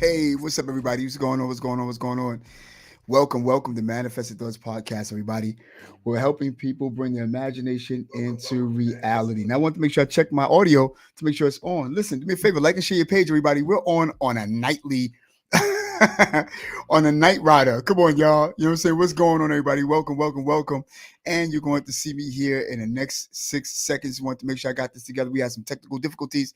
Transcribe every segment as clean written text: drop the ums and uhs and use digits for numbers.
Hey, what's up, everybody? What's going on? What's going on? What's going on? Welcome to Manifested Thoughts Podcast, everybody. We're helping people bring their imagination into reality. Now, I want to make sure I check my audio to make sure it's on. Listen, do me a favor, like and share your page, everybody. We're on a nightly, on a night rider. Come on, y'all. You know what I'm saying? What's going on, everybody? Welcome. And you're going to see me here in the next 6 seconds. Want to make sure I got this together. We had some technical difficulties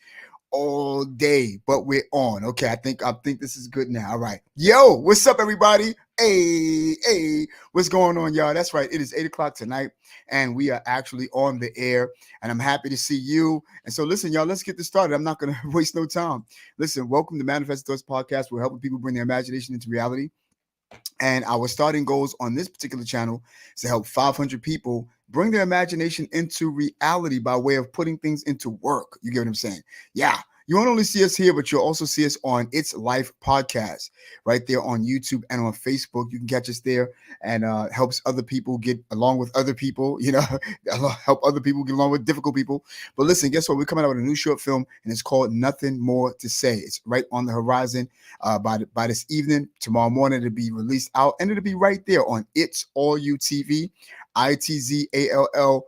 all day, but we're on. Okay, I think this is good now. All right. Yo, what's up, everybody? Hey, what's going on, y'all? That's right. It is 8 o'clock tonight, and we are actually on the air, and I'm happy to see you. And so listen, y'all, let's get this started. I'm not gonna waste no time. Listen, welcome to Manifest Thoughts Podcast. We're helping people bring their imagination into reality. And our starting goals on this particular channel is to help 500 people bring their imagination into reality by way of putting things into work. You get what I'm saying? Yeah. You won't only see us here, but you'll also see us on It's Life podcast right there on YouTube and on Facebook. You can catch us there and helps other people get along with other people, help other people get along with difficult people. But listen, guess what? We're coming out with a new short film and it's called Nothing More to Say. It's right on the horizon by this evening. Tomorrow morning, it'll be released out and it'll be right there on It's All You TV, ITZALLYOU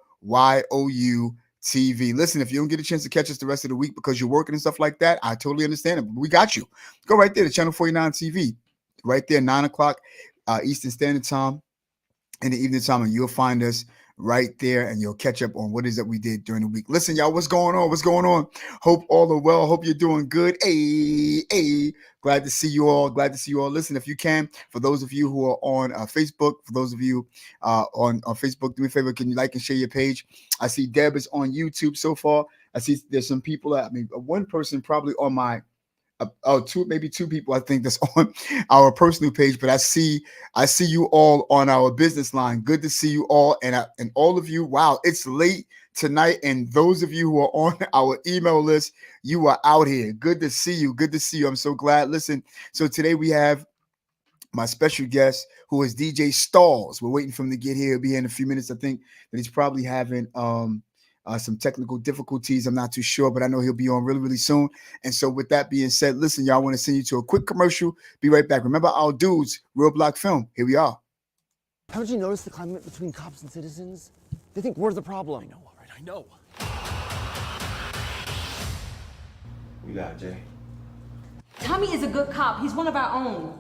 TV. Listen, if you don't get a chance to catch us the rest of the week because you're working and stuff like that, I totally understand it. But we got you. Go right there to Channel 49 TV, right there, 9 o'clock Eastern Standard Time in the evening time, and you'll find us right there and you'll catch up on what it is that we did during the week. Listen, y'all, what's going on? Hope all are well. Hope you're doing good. Hey. Glad to see you all. Listen, if you can, for those of you who are on Facebook, for those of you on Facebook, do me a favor, can you like and share your page? I see Deb is on YouTube so far. I see there's some people, one person probably on my maybe two people I think that's on our personal page, but I see you all on our business line. Good to see you all, and all of you. Wow, it's late tonight, and those of you who are on our email list, you are out here. Good to see you. I'm so glad. Listen, so today we have my special guest who is DJ Stollz. We're waiting for him to get here. He'll be here in a few minutes. I think that he's probably having some technical difficulties. I'm not too sure, but I know he'll be on really, really soon. And so with that being said, listen, y'all, I want to send you to a quick commercial. Be right back. Remember our dudes, Real Block Film. Here we are. Haven't you noticed the climate between cops and citizens? They think we're the problem. I know, all right, I know. You got Jay. Tommy is a good cop. He's one of our own.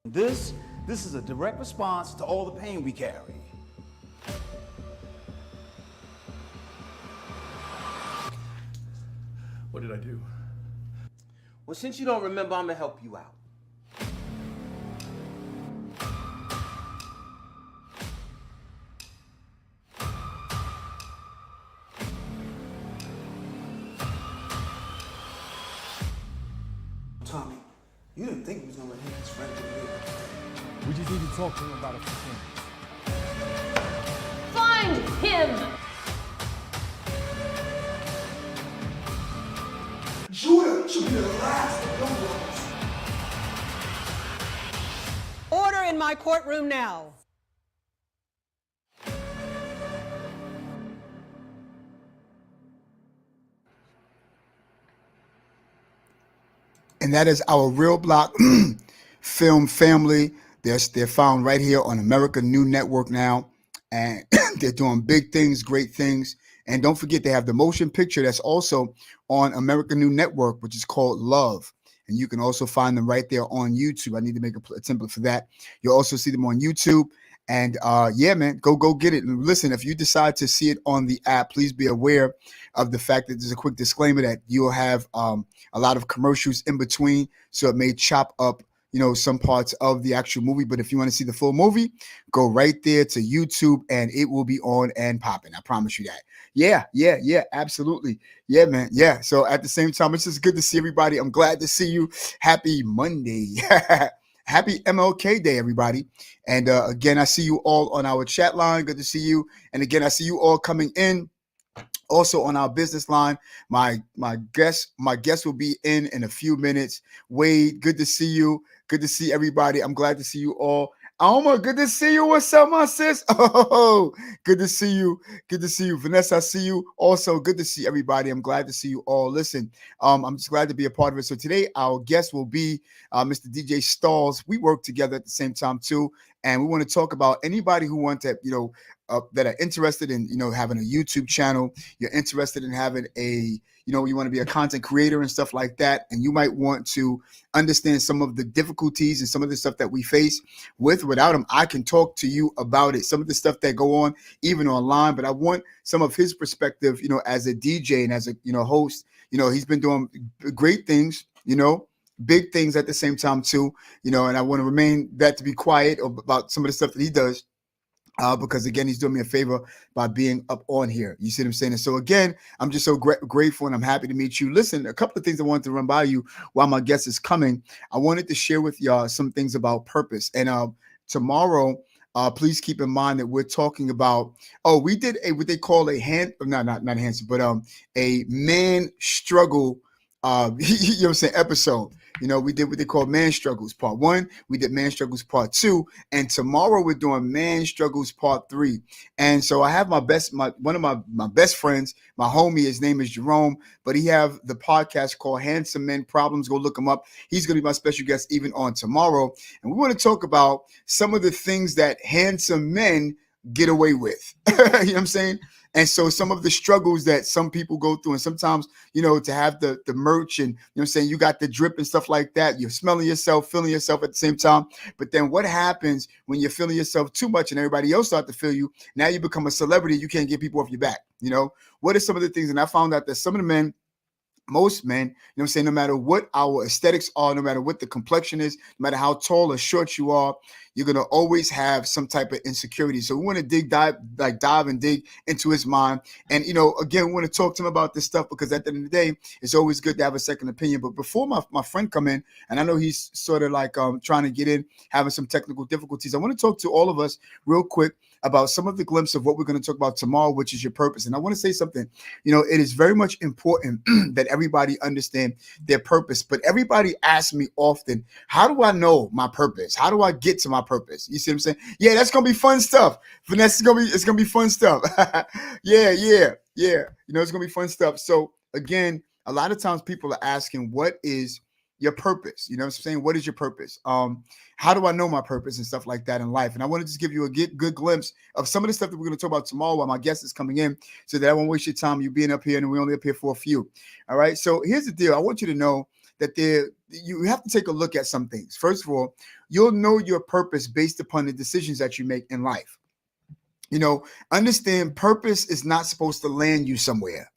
This is a direct response to all the pain we carry. What did I do? Well, since you don't remember, I'm gonna help you out. Tommy, you didn't think he was gonna let him and his friend do it. We just need to talk to him about it for Find him! Judah should be the last of those. Order in my courtroom now. And that is our Real Block Film family. They're found right here on America New Network now, and they're doing big things, great things. And don't forget, they have the motion picture that's also on America New Network, which is called Love. And you can also find them right there on YouTube. I need to make a template for that. You'll also see them on YouTube. And yeah, man, go get it. And listen, if you decide to see it on the app, please be aware of the fact that there's a quick disclaimer that you'll have a lot of commercials in between. So it may chop up some parts of the actual movie. But if you want to see the full movie, go right there to YouTube and it will be on and popping. I promise you that. Yeah, absolutely. Yeah, man. Yeah. So at the same time, it's just good to see everybody. I'm glad to see you. Happy Monday. Happy MLK Day, everybody. And again, I see you all on our chat line. Good to see you. And again, I see you all coming in. Also on our business line, my guest will be in a few minutes. Wade, good to see you. Good to see everybody. I'm glad to see you all. Alma, good to see you. What's up, my sis? Oh, good to see you. Good to see you. Vanessa, I see you. Also, good to see everybody. I'm glad to see you all. Listen, I'm just glad to be a part of it. So today, our guest will be Mr. DJ Stollz. We work together at the same time too, and we want to talk about anybody who wants to, that are interested in, having a YouTube channel. You're interested in having you want to be a content creator and stuff like that, and you might want to understand some of the difficulties and some of the stuff that we face without him. I can talk to you about it, some of the stuff that go on even online, but I want some of his perspective, as a DJ and as a, host. He's been doing great things, big things at the same time too, and I want to remain that to be quiet about some of the stuff that he does. Because again, he's doing me a favor by being up on here. You see what I'm saying? And so again, I'm just so grateful and I'm happy to meet you. Listen, a couple of things I wanted to run by you while my guest is coming. I wanted to share with y'all some things about purpose. And tomorrow, please keep in mind that we're talking about, we did what they call a not handsome, but a man struggle, episode. We did what they call Man Struggles Part 1. We did Man Struggles Part 2. And tomorrow we're doing Man Struggles Part 3. And so I have one of my best friends, my homie, his name is Jerome, but he have the podcast called Handsome Men Problems. Go look him up. He's going to be my special guest even on tomorrow. And we want to talk about some of the things that handsome men get away with. You know what I'm saying? And so some of the struggles that some people go through, and sometimes, to have the merch and, you got the drip and stuff like that, you're smelling yourself, feeling yourself at the same time. But then what happens when you're feeling yourself too much and everybody else start to feel you? Now you become a celebrity. You can't get people off your back. What are some of the things? And I found out that some of the men, most men, no matter what our aesthetics are, no matter what the complexion is, no matter how tall or short you are, you're going to always have some type of insecurity. So we want to dive and dig into his mind. And, again, we want to talk to him about this stuff because at the end of the day, it's always good to have a second opinion. But before my friend come in, and I know he's sort of like trying to get in, having some technical difficulties, I want to talk to all of us real quick about some of the glimpse of what we're going to talk about tomorrow, which is your purpose. And I want to say something, it is very much important that everybody understand their purpose. But everybody asks me often, how do I know my purpose? How do I get to my purpose? You see what I'm saying? Yeah, that's going to be fun stuff. Vanessa, it's going to be fun stuff. Yeah. It's going to be fun stuff. So again, a lot of times people are asking, what is your purpose? You know what I'm saying? What is your purpose? How do I know my purpose and stuff like that in life? And I want to just give you a good glimpse of some of the stuff that we're going to talk about tomorrow while my guest is coming in, so that I won't waste your time, you being up here, and we're only up here for a few. All right. So here's the deal. I want you to know that you have to take a look at some things. First of all, you'll know your purpose based upon the decisions that you make in life. Understand purpose is not supposed to land you somewhere.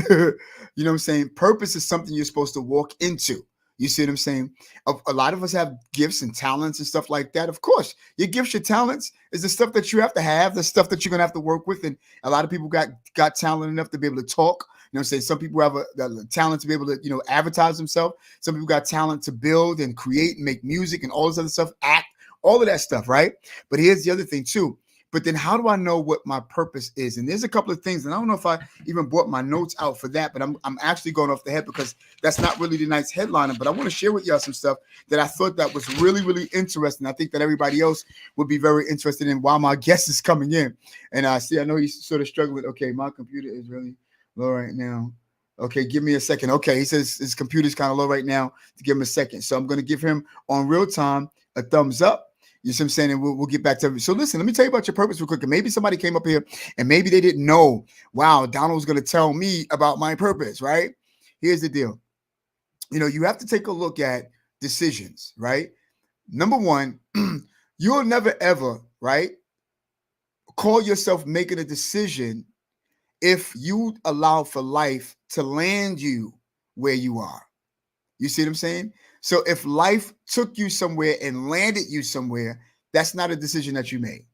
You know what I'm saying? Purpose is something you're supposed to walk into. You see what I'm saying? A lot of us have gifts and talents and stuff like that. Of course, your gifts, your talents is the stuff that you have, the stuff that you're going to have to work with. And a lot of people got talent enough to be able to talk. You know what I'm saying? Some people have a talent to be able to, advertise themselves. Some people got talent to build and create and make music and all this other stuff, act, all of that stuff, right? But here's the other thing too. But then how do I know what my purpose is? And there's a couple of things, and I don't know if I even brought my notes out for that, but I'm actually going off the head because that's not really the night's headliner. But I want to share with y'all some stuff that I thought that was really, really interesting. I think that everybody else would be very interested in while my guest is coming in. And I know he's sort of struggling. Okay, my computer is really low right now. Okay, give me a second. Okay, he says his computer's kind of low right now. To give him a second. So I'm going to give him on real time a thumbs up. You see what I'm saying? And we'll get back to it. So listen, let me tell you about your purpose real quick. And maybe somebody came up here and maybe they didn't know, wow, Donald was going to tell me about my purpose, right? Here's the deal. You have to take a look at decisions, right? Number one, you'll never ever, right, call yourself making a decision if you allow for life to land you where you are. You see what I'm saying? So if life took you somewhere and landed you somewhere, that's not a decision that you made.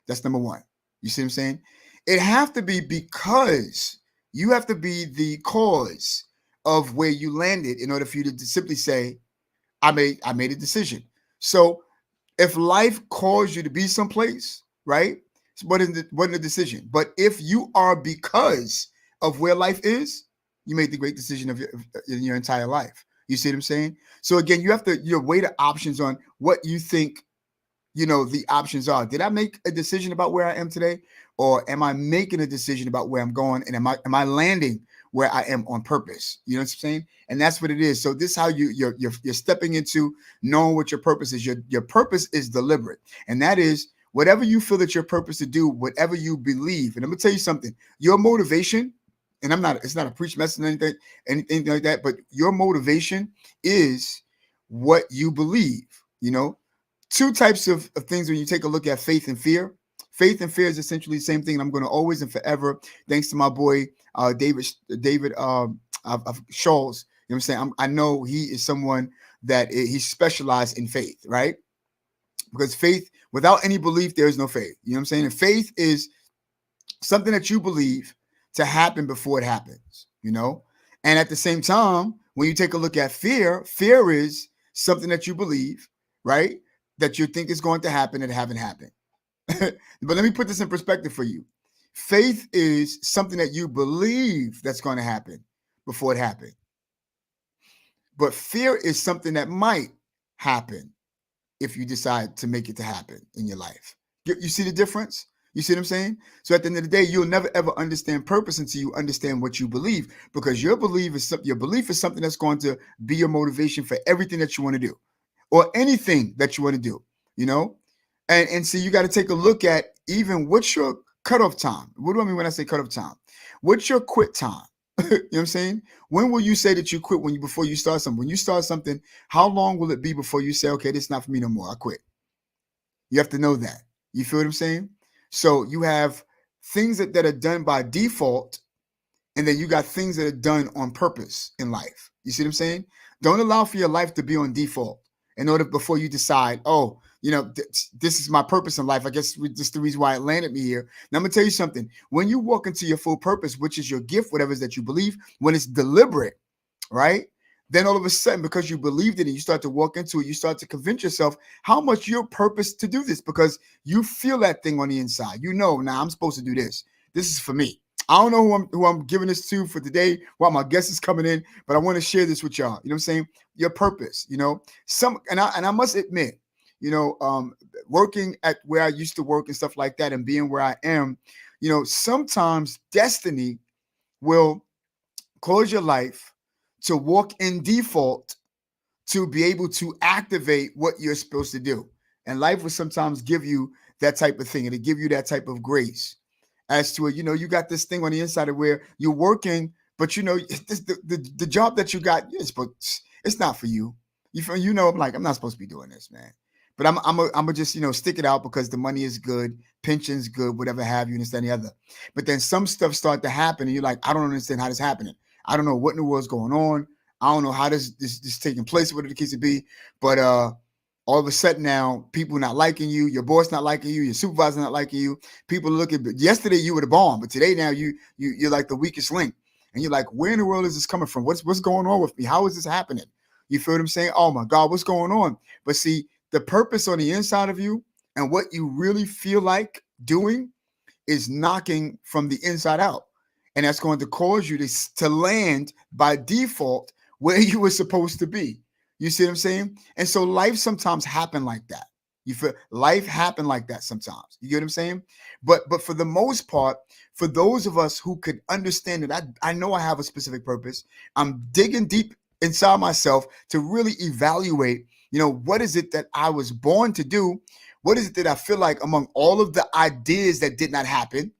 That's number one. You see what I'm saying? It have to be because you have to be the cause of where you landed in order for you to simply say, I made a decision. So if life caused you to be someplace, right? Wasn't a decision. But if you are because of where life is, you made the great decision of your entire life. You see what I'm saying? So again, you have to weigh the options on what you think the options are. Did I make a decision about where I am today, or am I making a decision about where I'm going, and am I landing where I am on purpose? You know what I'm saying? And that's what it is. So this is how you're stepping into knowing what your purpose is. Your purpose is deliberate, and that is whatever you feel that your purpose to do, whatever you believe. And I'm gonna tell you something. Your motivation, and it's not a preach message or anything like that, but your motivation is what you believe. Two types of things when you take a look at faith and fear. Faith and fear is essentially the same thing. And I'm going to always and forever, thanks to my boy David of Stollz. You know what I'm saying? I know he is someone that he's specialized in faith, right? Because faith, without any belief, there is no faith. You know what I'm saying? And faith is something that you believe to happen before it happens, And at the same time, when you take a look at fear, fear is something that you believe, right? That you think is going to happen and haven't happened. But let me put this in perspective for you. Faith is something that you believe that's going to happen before it happened. But fear is something that might happen if you decide to make it to happen in your life. You see the difference? You see what I'm saying? So at the end of the day, you'll never ever understand purpose until you understand what you believe, because your belief is something that's going to be your motivation for everything that you want to do, or anything that you want to do, And so you got to take a look at even what's your cutoff time. What do I mean when I say cutoff time? What's your quit time? You know what I'm saying? When will you say that you quit before you start something? When you start something, how long will it be before you say, okay, this is not for me no more, I quit? You have to know that. You feel what I'm saying? So you have things that are done by default, and then you got things that are done on purpose in life. You see what I'm saying? Don't allow for your life to be on default in order before you decide, this is my purpose in life. I guess this is the reason why it landed me here. Now I'm gonna tell you something. When you walk into your full purpose, which is your gift, whatever it is that you believe, when it's deliberate, right? Then all of a sudden, because you believed it and you start to walk into it, you start to convince yourself how much your purpose to do this, because you feel that thing on the inside. Now I'm supposed to do this. This is for me. I don't know who I'm giving this to for today while my guest is coming in, but I want to share this with y'all. You know what I'm saying? Your purpose, I must admit, working at where I used to work and stuff like that, and being where I am, sometimes destiny will cause your life to walk in default to be able to activate what you're supposed to do. And life will sometimes give you that type of thing, and it give you that type of grace as to it. You got this thing on the inside of where you're working, but the job that you got, it's not for you. I'm like, I'm not supposed to be doing this, man. But I'm just stick it out because the money is good, pension's good, whatever have you, and this and the other. But then some stuff start to happen, and you're like, I don't understand how this is happening. I don't know what in the world's going on. I don't know how this is taking place, whatever the case would be. But all of a sudden now, people not liking you, your boss not liking you, your supervisor not liking you. People looking. Yesterday you were the bomb, but today now you're like the weakest link, and you're like, where in the world is this coming from? What's going on with me? How is this happening? You feel what I'm saying? Oh my God, what's going on? But see, the purpose on the inside of you and what you really feel like doing is knocking from the inside out. And that's going to cause you to land by default where you were supposed to be. You see what I'm saying? And so life sometimes happen like that. You feel life happen like that sometimes. You get what I'm saying? But for the most part, for those of us who could understand it, I know I have a specific purpose. I'm digging deep inside myself to really evaluate, what is it that I was born to do? What is it that I feel like among all of the ideas that did not happen?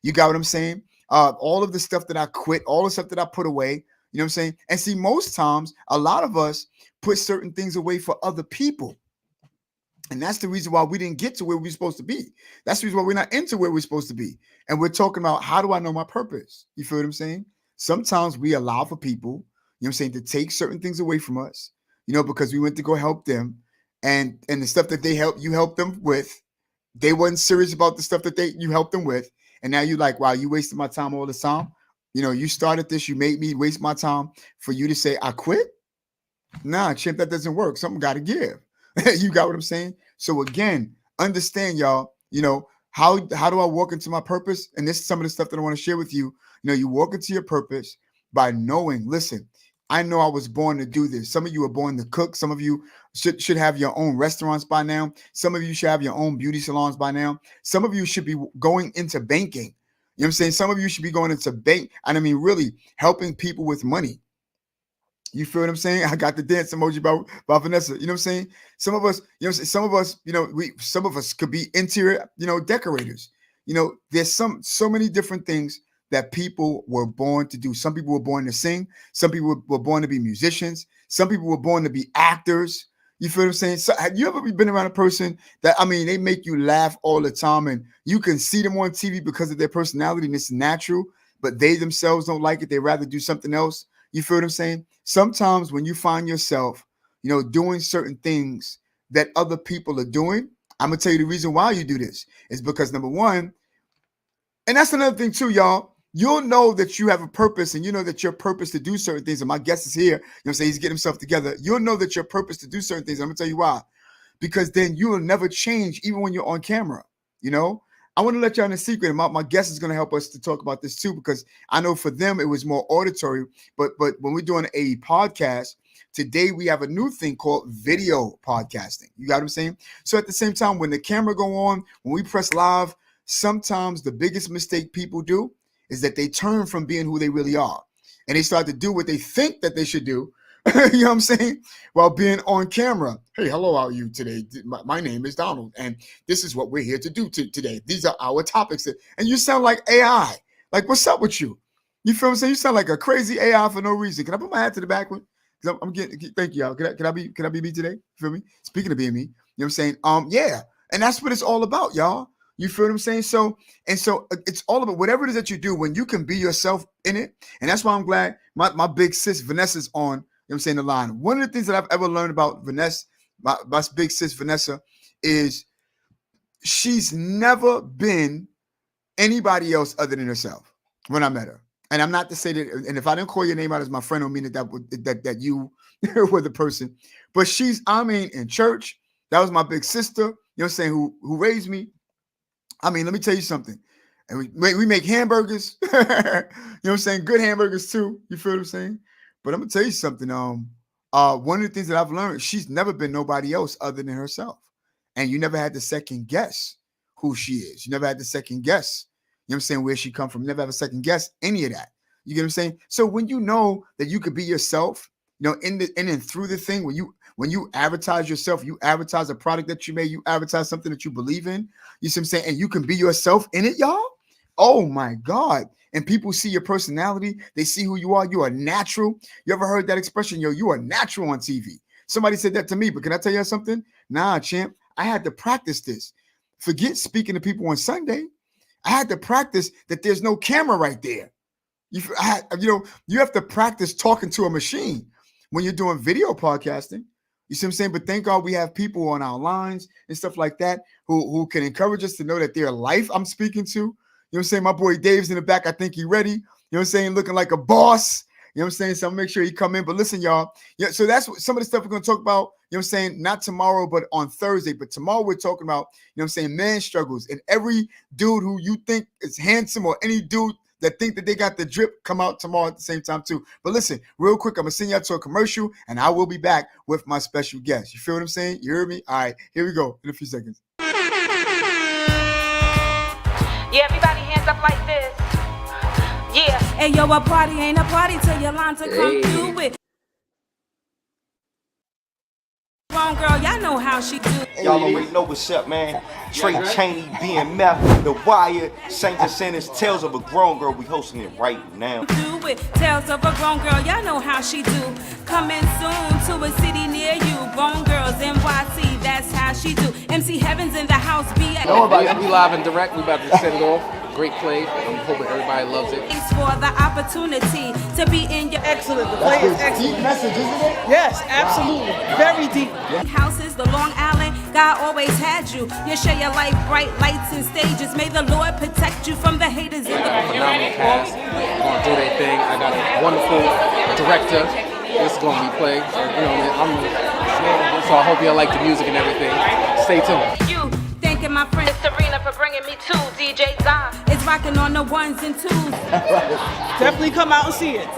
You got what I'm saying? All of the stuff that I quit, all the stuff that I put away, you know what I'm saying? And see, most times, a lot of us put certain things away for other people. And that's the reason why we didn't get to where we're supposed to be. That's the reason why we're not into where we're supposed to be. And we're talking about, how do I know my purpose? You feel what I'm saying? Sometimes we allow for people, to take certain things away from us, because we went to go help them. And the stuff that you helped them with, they wasn't serious about the stuff that you helped them with. And now you're like, wow, you wasted my time all the time. You started this, you made me waste my time for you to say, I quit? Nah, champ, that doesn't work. Something got to give. You got what I'm saying? So again, understand, y'all, how do I walk into my purpose? And this is some of the stuff that I want to share with you. You walk into your purpose by knowing, listen, I know I was born to do this. Some of you are born to cook. Some of you should have your own restaurants by now. Some of you should have your own beauty salons by now. Some of you should be going into banking. You know what I'm saying? Some of you should be going into bank. And I mean, really helping people with money. You feel what I'm saying? I got the dance emoji about Vanessa. You know what I'm saying? Some of us, some of us, some of us could be interior, decorators. There's so many different things that people were born to do. Some people were born to sing. Some people were born to be musicians. Some people were born to be actors. You feel what I'm saying? So have you ever been around a person that, they make you laugh all the time and you can see them on TV because of their personality and it's natural, but they themselves don't like it. They rather do something else. You feel what I'm saying? Sometimes when you find yourself, doing certain things that other people are doing, I'm going to tell you the reason why you do this is because number one, and that's another thing too, y'all, you'll know that you have a purpose and you know that your purpose to do certain things. And my guest is here. He's getting himself together. You'll know that your purpose to do certain things. I'm going to tell you why, because then you will never change even when you're on camera. I want to let y'all in a secret. My guest is going to help us to talk about this too, because I know for them it was more auditory, but when we're doing a podcast today, we have a new thing called video podcasting. You got what I'm saying? So at the same time, when the camera go on, when we press live, sometimes the biggest mistake people do is that they turn from being who they really are and they start to do what they think that they should do. You know what I'm saying? While being on camera. Hey, hello, how are you today? My name is Donald, and this is what we're here to do today. These are our topics. And you sound like AI. Like, what's up with you? You feel what I'm saying? You sound like a crazy AI for no reason. Can I put my hat to the back? I'm getting. Thank you, y'all. Can I be me today? You feel me? Speaking of being me, you know what I'm saying? Yeah, and that's what it's all about, y'all. You feel what I'm saying? So it's all about whatever it is that you do when you can be yourself in it. And that's why I'm glad my big sis Vanessa's on. You know what I'm saying, the line. One of the things that I've ever learned about Vanessa, my big sis Vanessa, is she's never been anybody else other than herself when I met her. And I'm not to say that, and if I didn't call your name out as my friend, don't mean that you were the person. But in church, that was my big sister, you know what I'm saying, who raised me. Let me tell you something. And we make hamburgers, you know what I'm saying? Good hamburgers too. You feel what I'm saying? But I'm gonna tell you something. One of the things that I've learned, she's never been nobody else other than herself. And you never had to second guess who she is. You never had to second guess, you know what I'm saying, where she come from. You never have a second guess any of that. You get what I'm saying? So when you know that you could be yourself, in and through the thing, when you advertise yourself, you advertise a product that you made, you advertise something that you believe in, you see what I'm saying? And you can be yourself in it, y'all. Oh my God. And people see your personality. They see who you are. You are natural. You ever heard that expression? You are natural on TV. Somebody said that to me, but can I tell you something? Nah, champ, I had to practice this. Forget speaking to people on Sunday. I had to practice that there's no camera right there. You have to practice talking to a machine when you're doing video podcasting. You see what I'm saying? But thank God we have people on our lines and stuff like that who can encourage us to know that their life I'm speaking to. You know what I'm saying? My boy Dave's in the back. I think he ready. You know what I'm saying? Looking like a boss. You know what I'm saying? So I'll make sure he come in. But listen, y'all. Yeah, so that's some of the stuff we're going to talk about. You know what I'm saying? Not tomorrow, but on Thursday. But tomorrow we're talking about, you know what I'm saying, man struggles. And every dude who you think is handsome or any dude that think that they got the drip come out tomorrow at the same time too. But listen, real quick, I'm going to send y'all to a commercial and I will be back with my special guest. You feel what I'm saying? You heard me? All right, here we go in a few seconds. Yeah, everybody hands up like this. Yeah. Hey, yo, a party ain't a party till your line to come through with. Wrong girl, y'all know how she do. Y'all already know what's up, man. Trey Chaney, BMF, The Wire, Saint and Sinners, Tales of a Grown Girl. We hosting it right now. Do it. Tales of a grown girl, y'all know how she do. Coming soon to a city near you. Grown Girls, NYC, that's how she do. MC Heaven's in the house, BA. We live and direct. We about to set it off. Great play. I'm hoping everybody loves it. Thanks for the opportunity to be in your Excellent. The play is excellent. Deep message, isn't it? Yes, absolutely. Very deep. houses, the Long Island. God always had you. You share your life, bright lights and stages. May the Lord protect you from the haters in the phenomenal cast. They're gonna do their thing. I got a wonderful director. This is gonna be played. So I hope y'all like the music and everything. Stay tuned. You thinking my my friend Serena for bringing me to DJ Zah. It's rocking on the ones and twos. Definitely come out and see it.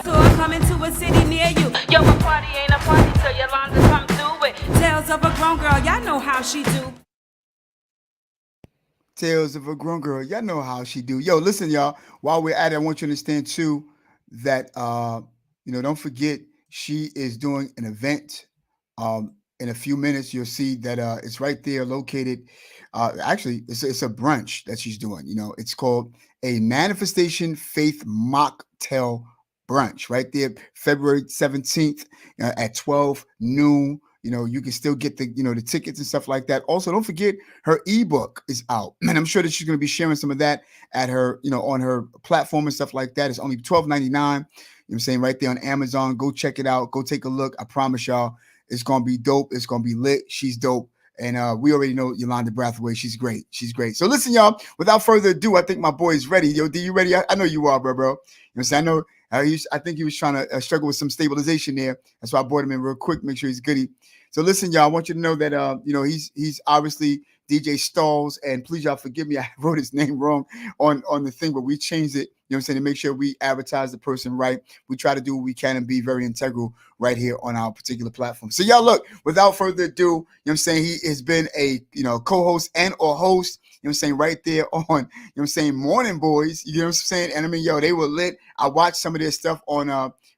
Tour coming to a city near you. Yo, a party ain't a party till Yolanda come through it. Tales of a grown girl, y'all know how she do. Tales of a grown girl. Y'all know how she do. Yo, listen, y'all. While we're at it, I want you to understand too that don't forget she is doing an event. In a few minutes, you'll see that it's right there located. Actually, it's a brunch that she's doing. It's called a Manifestation Faith Mocktail Brunch right there, February 17th at 12 noon. You can still get the tickets and stuff like that. Also, don't forget her ebook is out, and I'm sure that she's going to be sharing some of that at her, on her platform and stuff like that. It's only $12.99. What I'm saying, right there on Amazon. Go check it out. Go take a look. I promise y'all, it's going to be dope. It's going to be lit. She's dope. And we already know Yolanda Brathwaite. She's great. She's great. So listen, y'all, without further ado, I think my boy is ready. Yo, D, you ready? I know you are, bro. You know what I'm saying? I know. I think he was trying to struggle with some stabilization there. That's why I brought him in real quick. Make sure he's goody. So listen, y'all, I want you to know that, he's obviously DJ Stollz. And please, y'all, forgive me. I wrote his name wrong on the thing, but we changed it, you know what I'm saying, to make sure we advertise the person right. We try to do what we can and be very integral right here on our particular platform. So y'all, look, without further ado, you know what I'm saying, he has been a, co-host and or host, you know what I'm saying, right there on, you know what I'm saying, Morning Boys, you know what I'm saying? And I mean, yo, they were lit. I watched some of their stuff on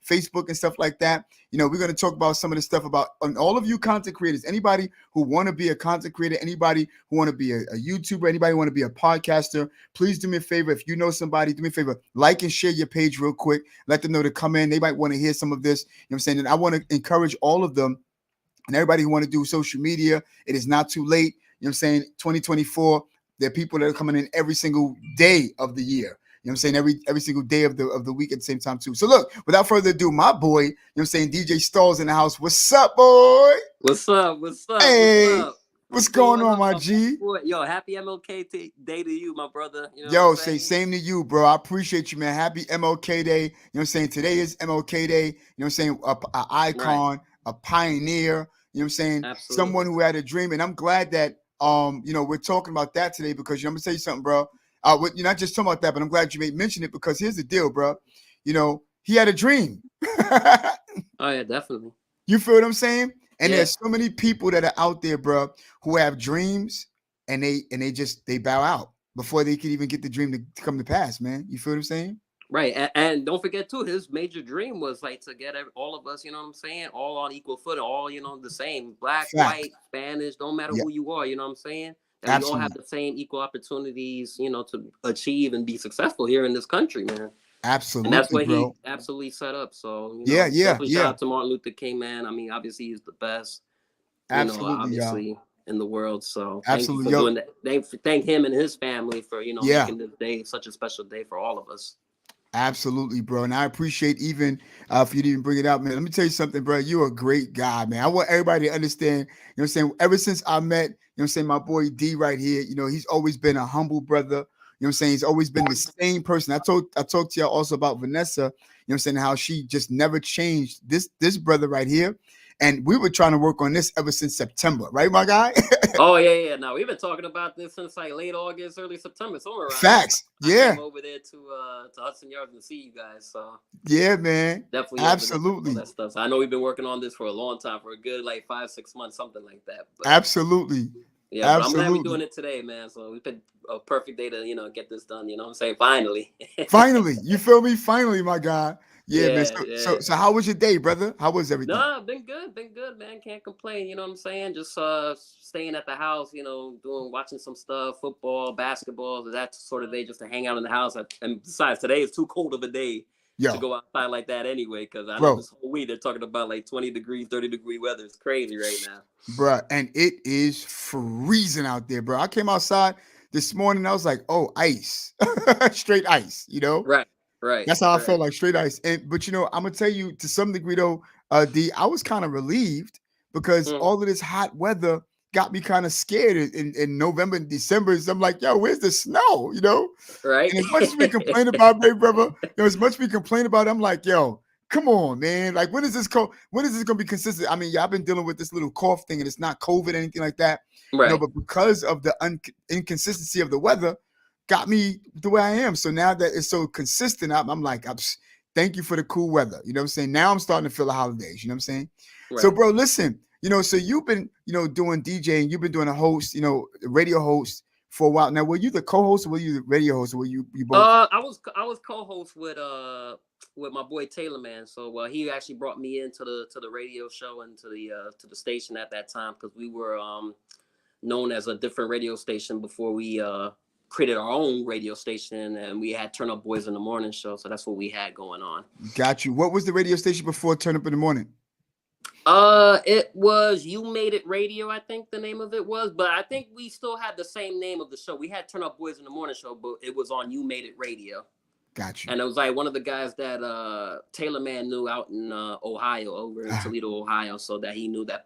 Facebook and stuff like that. We're going to talk about some of the stuff about all of you content creators, anybody who want to be a content creator, anybody who want to be a YouTuber, anybody who want to be a podcaster. Please do me a favor. If you know somebody, do me a favor, like and share your page real quick. Let them know to come in. They might want to hear some of this. You know what I'm saying? And I want to encourage all of them and everybody who want to do social media. It is not too late. You know what I'm saying? 2024, there are people that are coming in every single day of the year. You know what I'm saying? Every single day of the week at the same time too. So look, without further ado, my boy, you know what I'm saying, DJ Stollz in the house. What's up, boy? What's up? What's up? Hey, what's going on, my G? Yo, happy MLK Day to you, my brother. Yo, say same to you, bro. I appreciate you, man. Happy MLK Day. You know what I'm saying? Today is MLK Day. You know what I'm saying? A icon, right. A pioneer. You know what I'm saying? Absolutely. Someone who had a dream. And I'm glad that we're talking about that today because I'm gonna say something, bro. You're not just talking about that, but I'm glad you mention it because here's the deal, bro. He had a dream. Oh yeah, definitely. You feel what I'm saying? And there's so many people that are out there, bro, who have dreams and they bow out before they can even get the dream to come to pass, man. You feel what I'm saying? Right. And don't forget too, his major dream was like to get all of us, you know what I'm saying, all on equal foot, all, the same, black, white, Spanish, don't matter who you are, you know what I'm saying? That Absolutely. We all have the same equal opportunities, to achieve and be successful here in this country, man. Absolutely. And that's what bro. he absolutely set up. So, Shout out to Martin Luther King, man. I mean, obviously he's the best, obviously in the world. So absolutely. Thank you for doing that. Thank him and his family for, making this day such a special day for all of us. Absolutely, bro. And I appreciate even for you to even bring it out, man. Let me tell you something, bro. You're a great guy, man. I want everybody to understand, what I'm saying, ever since I met, what I'm saying, my boy D right here, he's always been a humble brother. You know what I'm saying? He's always been the same person. I talked to y'all also about Vanessa, you know what I'm saying, how she just never changed. This brother right here. And we were trying to work on this ever since September, right, my guy? Oh, yeah. No, we've been talking about this since like late August, early September, somewhere around. Facts. I came over there to Hudson Yards to see you guys. So yeah, man. Definitely. Absolutely. That stuff. So I know we've been working on this for a long time, for a good like 5-6 months, something like that. But, absolutely. Yeah, but I'm glad we're doing it today, man. So we picked a perfect day to get this done. You know what I'm saying? Finally. Finally. You feel me? Finally, my guy. Yeah, man. So how was your day, brother? How was everything? No, been good, man. Can't complain. You know what I'm saying? Just staying at the house, watching some stuff, football, basketball, that sort of day, just to hang out in the house. And besides, today is too cold of a day to go outside like that anyway, because I know this whole week they're talking about like 20 degree, 30 degree weather. It's crazy right now. Bruh, and it is freezing out there, bro. I came outside this morning, I was like, oh, ice. Straight ice, Right. That's how I felt, like straight ice. But I'm gonna tell you to some degree though, D, I was kind of relieved because all of this hot weather got me kind of scared in November and December. So I'm like, yo, where's the snow? Right. And as much as we complain about, baby brother, as much as we complain about, I'm like, yo, Come on, man. Like, when is this when is this gonna be consistent? I mean, yeah, I've been dealing with this little cough thing, and it's not COVID or anything like that. Right. But because of the inconsistency of the weather, got me the way I am. So now that it's so consistent, I'm like, thank you for the cool weather. You know what I'm saying? Now I'm starting to feel the holidays. You know what I'm saying? Right. So, bro, listen. So you've been, doing DJing. You've been doing a host, radio host for a while. Now, were you the co-host or were you the radio host? Or were you both? I was co-host with my boy Taylor, man. So he actually brought me into the radio show and to the station at that time, because we were known as a different radio station before we created our own radio station, and we had Turn Up Boys in the Morning show. So that's what we had going on. Got you. What was the radio station before Turn Up in the Morning? It was You Made It Radio, I think the name of it was, but I think we still had the same name of the show. We had Turn Up Boys in the Morning show, but it was on You Made It Radio. Got you. And it was like one of the guys that Taylor Man knew out in Ohio, over in Toledo, Ohio, so that he knew that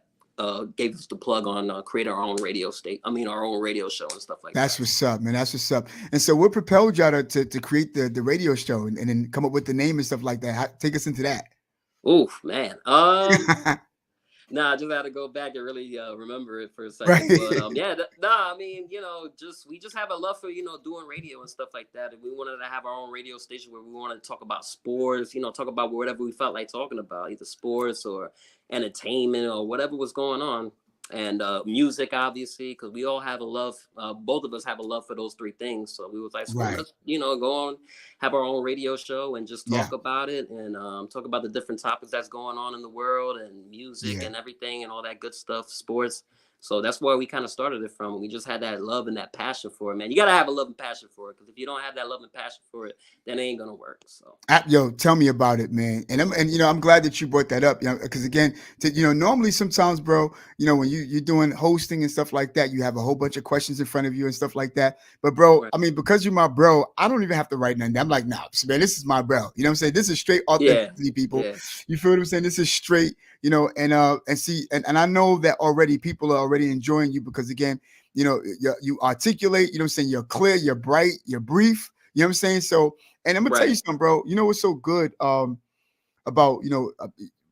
gave us the plug on creating our own radio our own radio show and stuff like that. That's what's up, man. That's what's up. And so what propelled y'all to create the radio show and then come up with the name and stuff like that? Take us into that. Oof, man. Nah, I just had to go back and really remember it for a second. Right. But I mean, we just have a love for doing radio and stuff like that. And we wanted to have our own radio station where we wanted to talk about sports, talk about whatever we felt like talking about, either sports or entertainment or whatever was going on. And music, obviously, because we all have a love. Both of us have a love for those three things. So we was like, let's go on, have our own radio show and just talk about it and talk about the different topics that's going on in the world and music and everything and all that good stuff, sports. So that's where we kind of started it from. We just had that love and that passion for it, man. You got to have a love and passion for it, because if you don't have that love and passion for it, then it ain't going to work. So, yo, tell me about it, man. And I'm glad that you brought that up, because again, normally sometimes, bro, when you're doing hosting and stuff like that, you have a whole bunch of questions in front of you and stuff like that. But bro, I mean, because you're my bro, I don't even have to write nothing. I'm like, nah, man, this is my bro. You know what I'm saying? This is straight authenticity, people. Yeah. You feel what I'm saying? This is straight, and I know that already people are already enjoying you, because again, you articulate, you know what I'm saying? You're clear, you're bright, you're brief, you know what I'm saying? So, and I'm gonna tell you something, bro, what's so good about,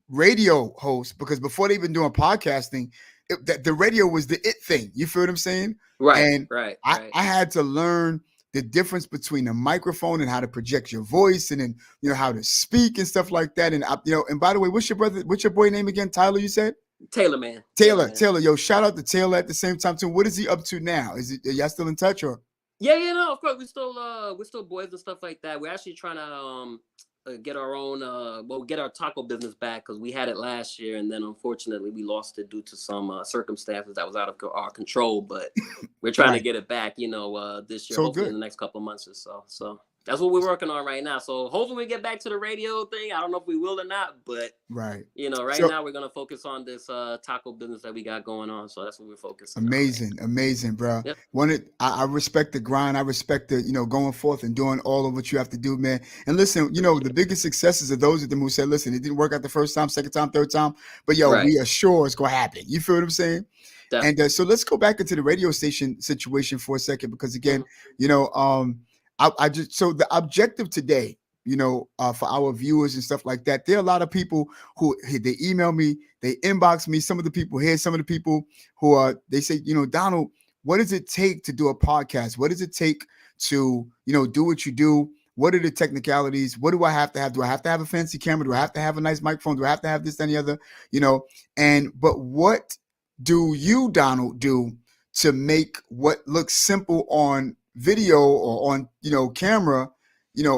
radio hosts, because before they even doing podcasting, the radio was the it thing. You feel what I'm saying? Right. And right. I had to learn the difference between a microphone and how to project your voice, and then how to speak and stuff like that. And and by the way, what's your boy name again? Tyler, you said? Taylor, man. Taylor, yo, shout out to Taylor at the same time too. What is he up to now? Are y'all still in touch or? Yeah, no, of course we're still boys and stuff like that. We're actually trying to get our own get our taco business back, because we had it last year, and then unfortunately we lost it due to some circumstances that was out of our control. But we're trying to get it back, this year, so hopefully good. in the next couple of months or so. So that's what we're working on right now. So hopefully we get back to the radio thing. I don't know if we will or not, but right now we're gonna focus on this taco business that we got going on. So that's what we're focusing on. Amazing, bro. Yep. I respect the grind. I respect the going forth and doing all of what you have to do, man. And listen, the biggest successes are those of them who said, listen, it didn't work out the first time, second time, third time, but we are sure it's gonna happen. You feel what I'm saying? Definitely. And so let's go back into the radio station situation for a second, because again, I just, so the objective today, for our viewers and stuff like that, there are a lot of people who they email me, they inbox me. Some of the people here, some of the people who they say, Donald, what does it take to do a podcast? What does it take to, do what you do? What are the technicalities? What do I have to have? Do I have to have a fancy camera? Do I have to have a nice microphone? Do I have to have this, that, and the other? But what do you, Donald, do to make what looks simple on video or on camera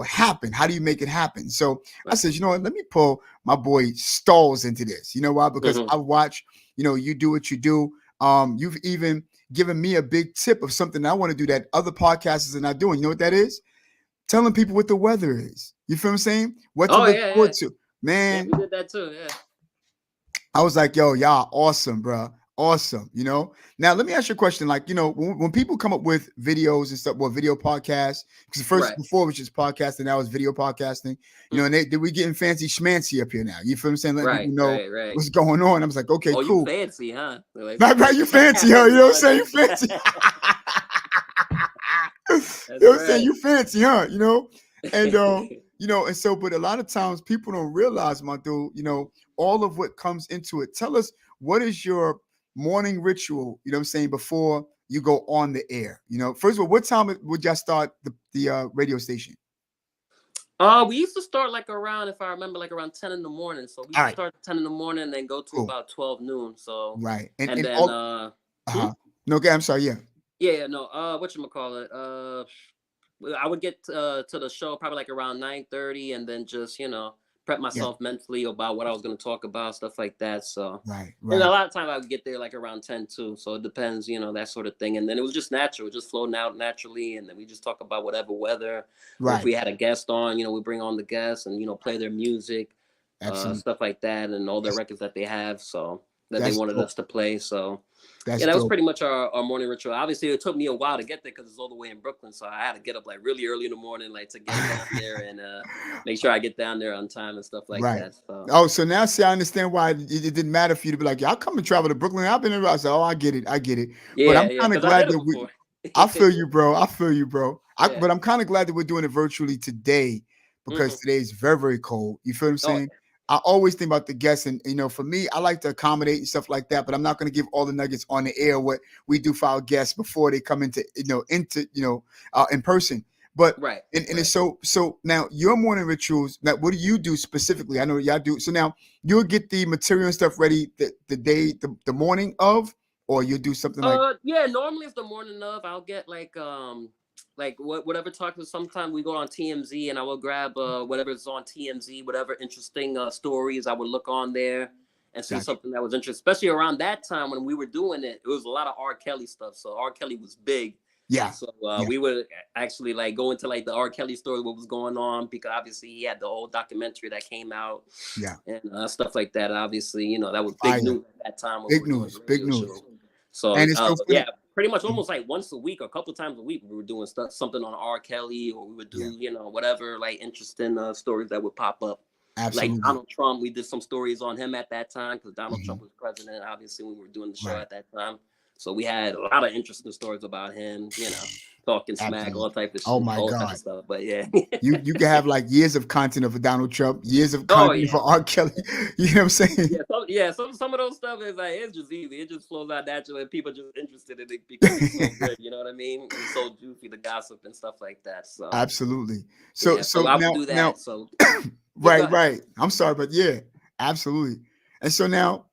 happen? How do you make it happen? So I said, let me pull my boy Stollz into this. You know why? Because I watch you do what you do. You've even given me a big tip of something I want to do that other podcasters are not doing. You know what that is? Telling people what the weather is. You feel what I'm saying? What to look forward to, man. Yeah, we did that too. Yeah, I was like, yo, y'all awesome, bro. Awesome. Now let me ask you a question. Like, when people come up with videos and stuff, video podcasts, because before it was just podcasting, now it's video podcasting, and we getting fancy schmancy up here now. You feel what I'm saying? Letting people know what's going on. I was like, okay, cool. You fancy, huh? Right, you fancy, huh? You know what I'm saying? You fancy. You know what I'm saying? You fancy, huh? And you know, and so, but a lot of times people don't realize, my dude, you know, all of what comes into it. Tell us, what is your morning ritual, you know what I'm saying, before you go on the air? You know, first of all, what time would y'all start the radio station? We used to start like around, if I remember, like around 10 in the morning. So we used All to right, start at 10 in the morning and then go to cool. about 12 noon. So, Right. and And then, all, hmm? no, okay, I'm sorry, yeah. Yeah, no, whatchamacallit, well, I would get to the show probably like around 9:30 and then just, prep Yeah, myself mentally about what I was going to talk about, stuff like that. So, right, and a right, lot of time I would get there like around 10 too. So it depends, that sort of thing. And then it was just natural, just flowing out naturally. And then we just talk about whatever weather, or if right. we had a guest on, we bring on the guest and, play their music, Absolutely. stuff like that, and all the That's records that they have. So that they that's wanted dope. us to play. So, That's yeah, that was dope. pretty much our morning ritual. Obviously, it took me a while to get there because it's all the way in Brooklyn. So I had to get up like really early in the morning, like to get down there and make sure I get down there on time and stuff like Right. that. So Oh, so now see, I understand why it didn't matter for you to be like, yeah, I'll come and travel to Brooklyn. I've been in. I said, oh, I get it. I get it. But yeah, I'm yeah, kind of because I glad did it that before. I feel you, bro. I feel you, bro. Yeah. But I'm kind of glad that we're doing it virtually today because Hmm. today is very, very cold. You feel what I'm Oh, saying? I always think about the guests, and for me, I like to accommodate and stuff like that. But I'm not going to give all the nuggets on the air what we do for our guests before they come into in person. But right, and right. it's so now your morning rituals. Now, what do you do specifically? I know y'all do. So now you'll get the material and stuff ready the morning of, or you'll do something like Yeah, normally it's the morning of. I'll get like whatever talk. Sometimes we go on TMZ and I will grab whatever's on TMZ, whatever interesting stories I would look on there and see gotcha. something that was interesting. Especially around that time when we were doing it, it was a lot of R. Kelly stuff. So R. Kelly was big. Yeah, So yeah, we would actually like go into like the R. Kelly story, what was going on, because obviously he had the whole documentary that came out yeah. and stuff like that. Obviously, that was big Fire, news at that time when we big were doing news, the big radio news. show. So And it's so yeah, funny. pretty much Mhm. almost like once a week, a couple times a week, we were doing stuff, something on R. Kelly, or we would Yeah, do, whatever like interesting stories that would pop up. Like absolutely. Donald Trump, we did some stories on him at that time because Donald Mhm. Trump was president. Obviously, when we were doing the show Right. at that time, so we had a lot of interesting stories about him. Talking smack, Absolutely. all type of Oh shit, my all type God. of stuff. But yeah. You can have like years of content of Donald Trump, years of Oh content yeah. for R. Kelly. You know what I'm saying? Some of those stuff is like it's just easy. It just flows out naturally, and people just interested in it because it's so good. You know what I mean? It's so juicy, the gossip and stuff like that. So Absolutely. So yeah, so so I would now do now that. So yeah, go right, ahead. right. I'm sorry, but yeah, absolutely. And so now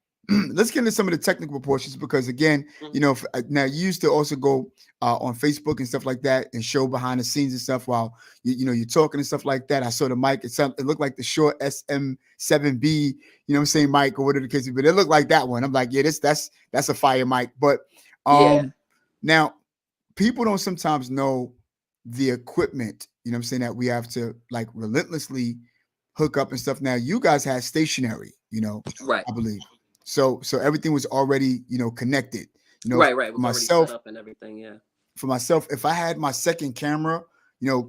let's get into some of the technical portions because again, Mhm. now you used to also go on Facebook and stuff like that and show behind the scenes and stuff while you're talking and stuff like that. I saw the mic. It looked like the Shure SM7B, you know what I'm saying, mic or whatever the case is, but it looked like that one. I'm like, yeah, that's a fire mic. But Yeah, now people don't sometimes know the equipment, you know what I'm saying, that we have to like relentlessly hook up and stuff. Now you guys had stationary, right, I believe. So everything was already, connected. right. It For was already set myself, up and everything. Yeah. if I had my second camera,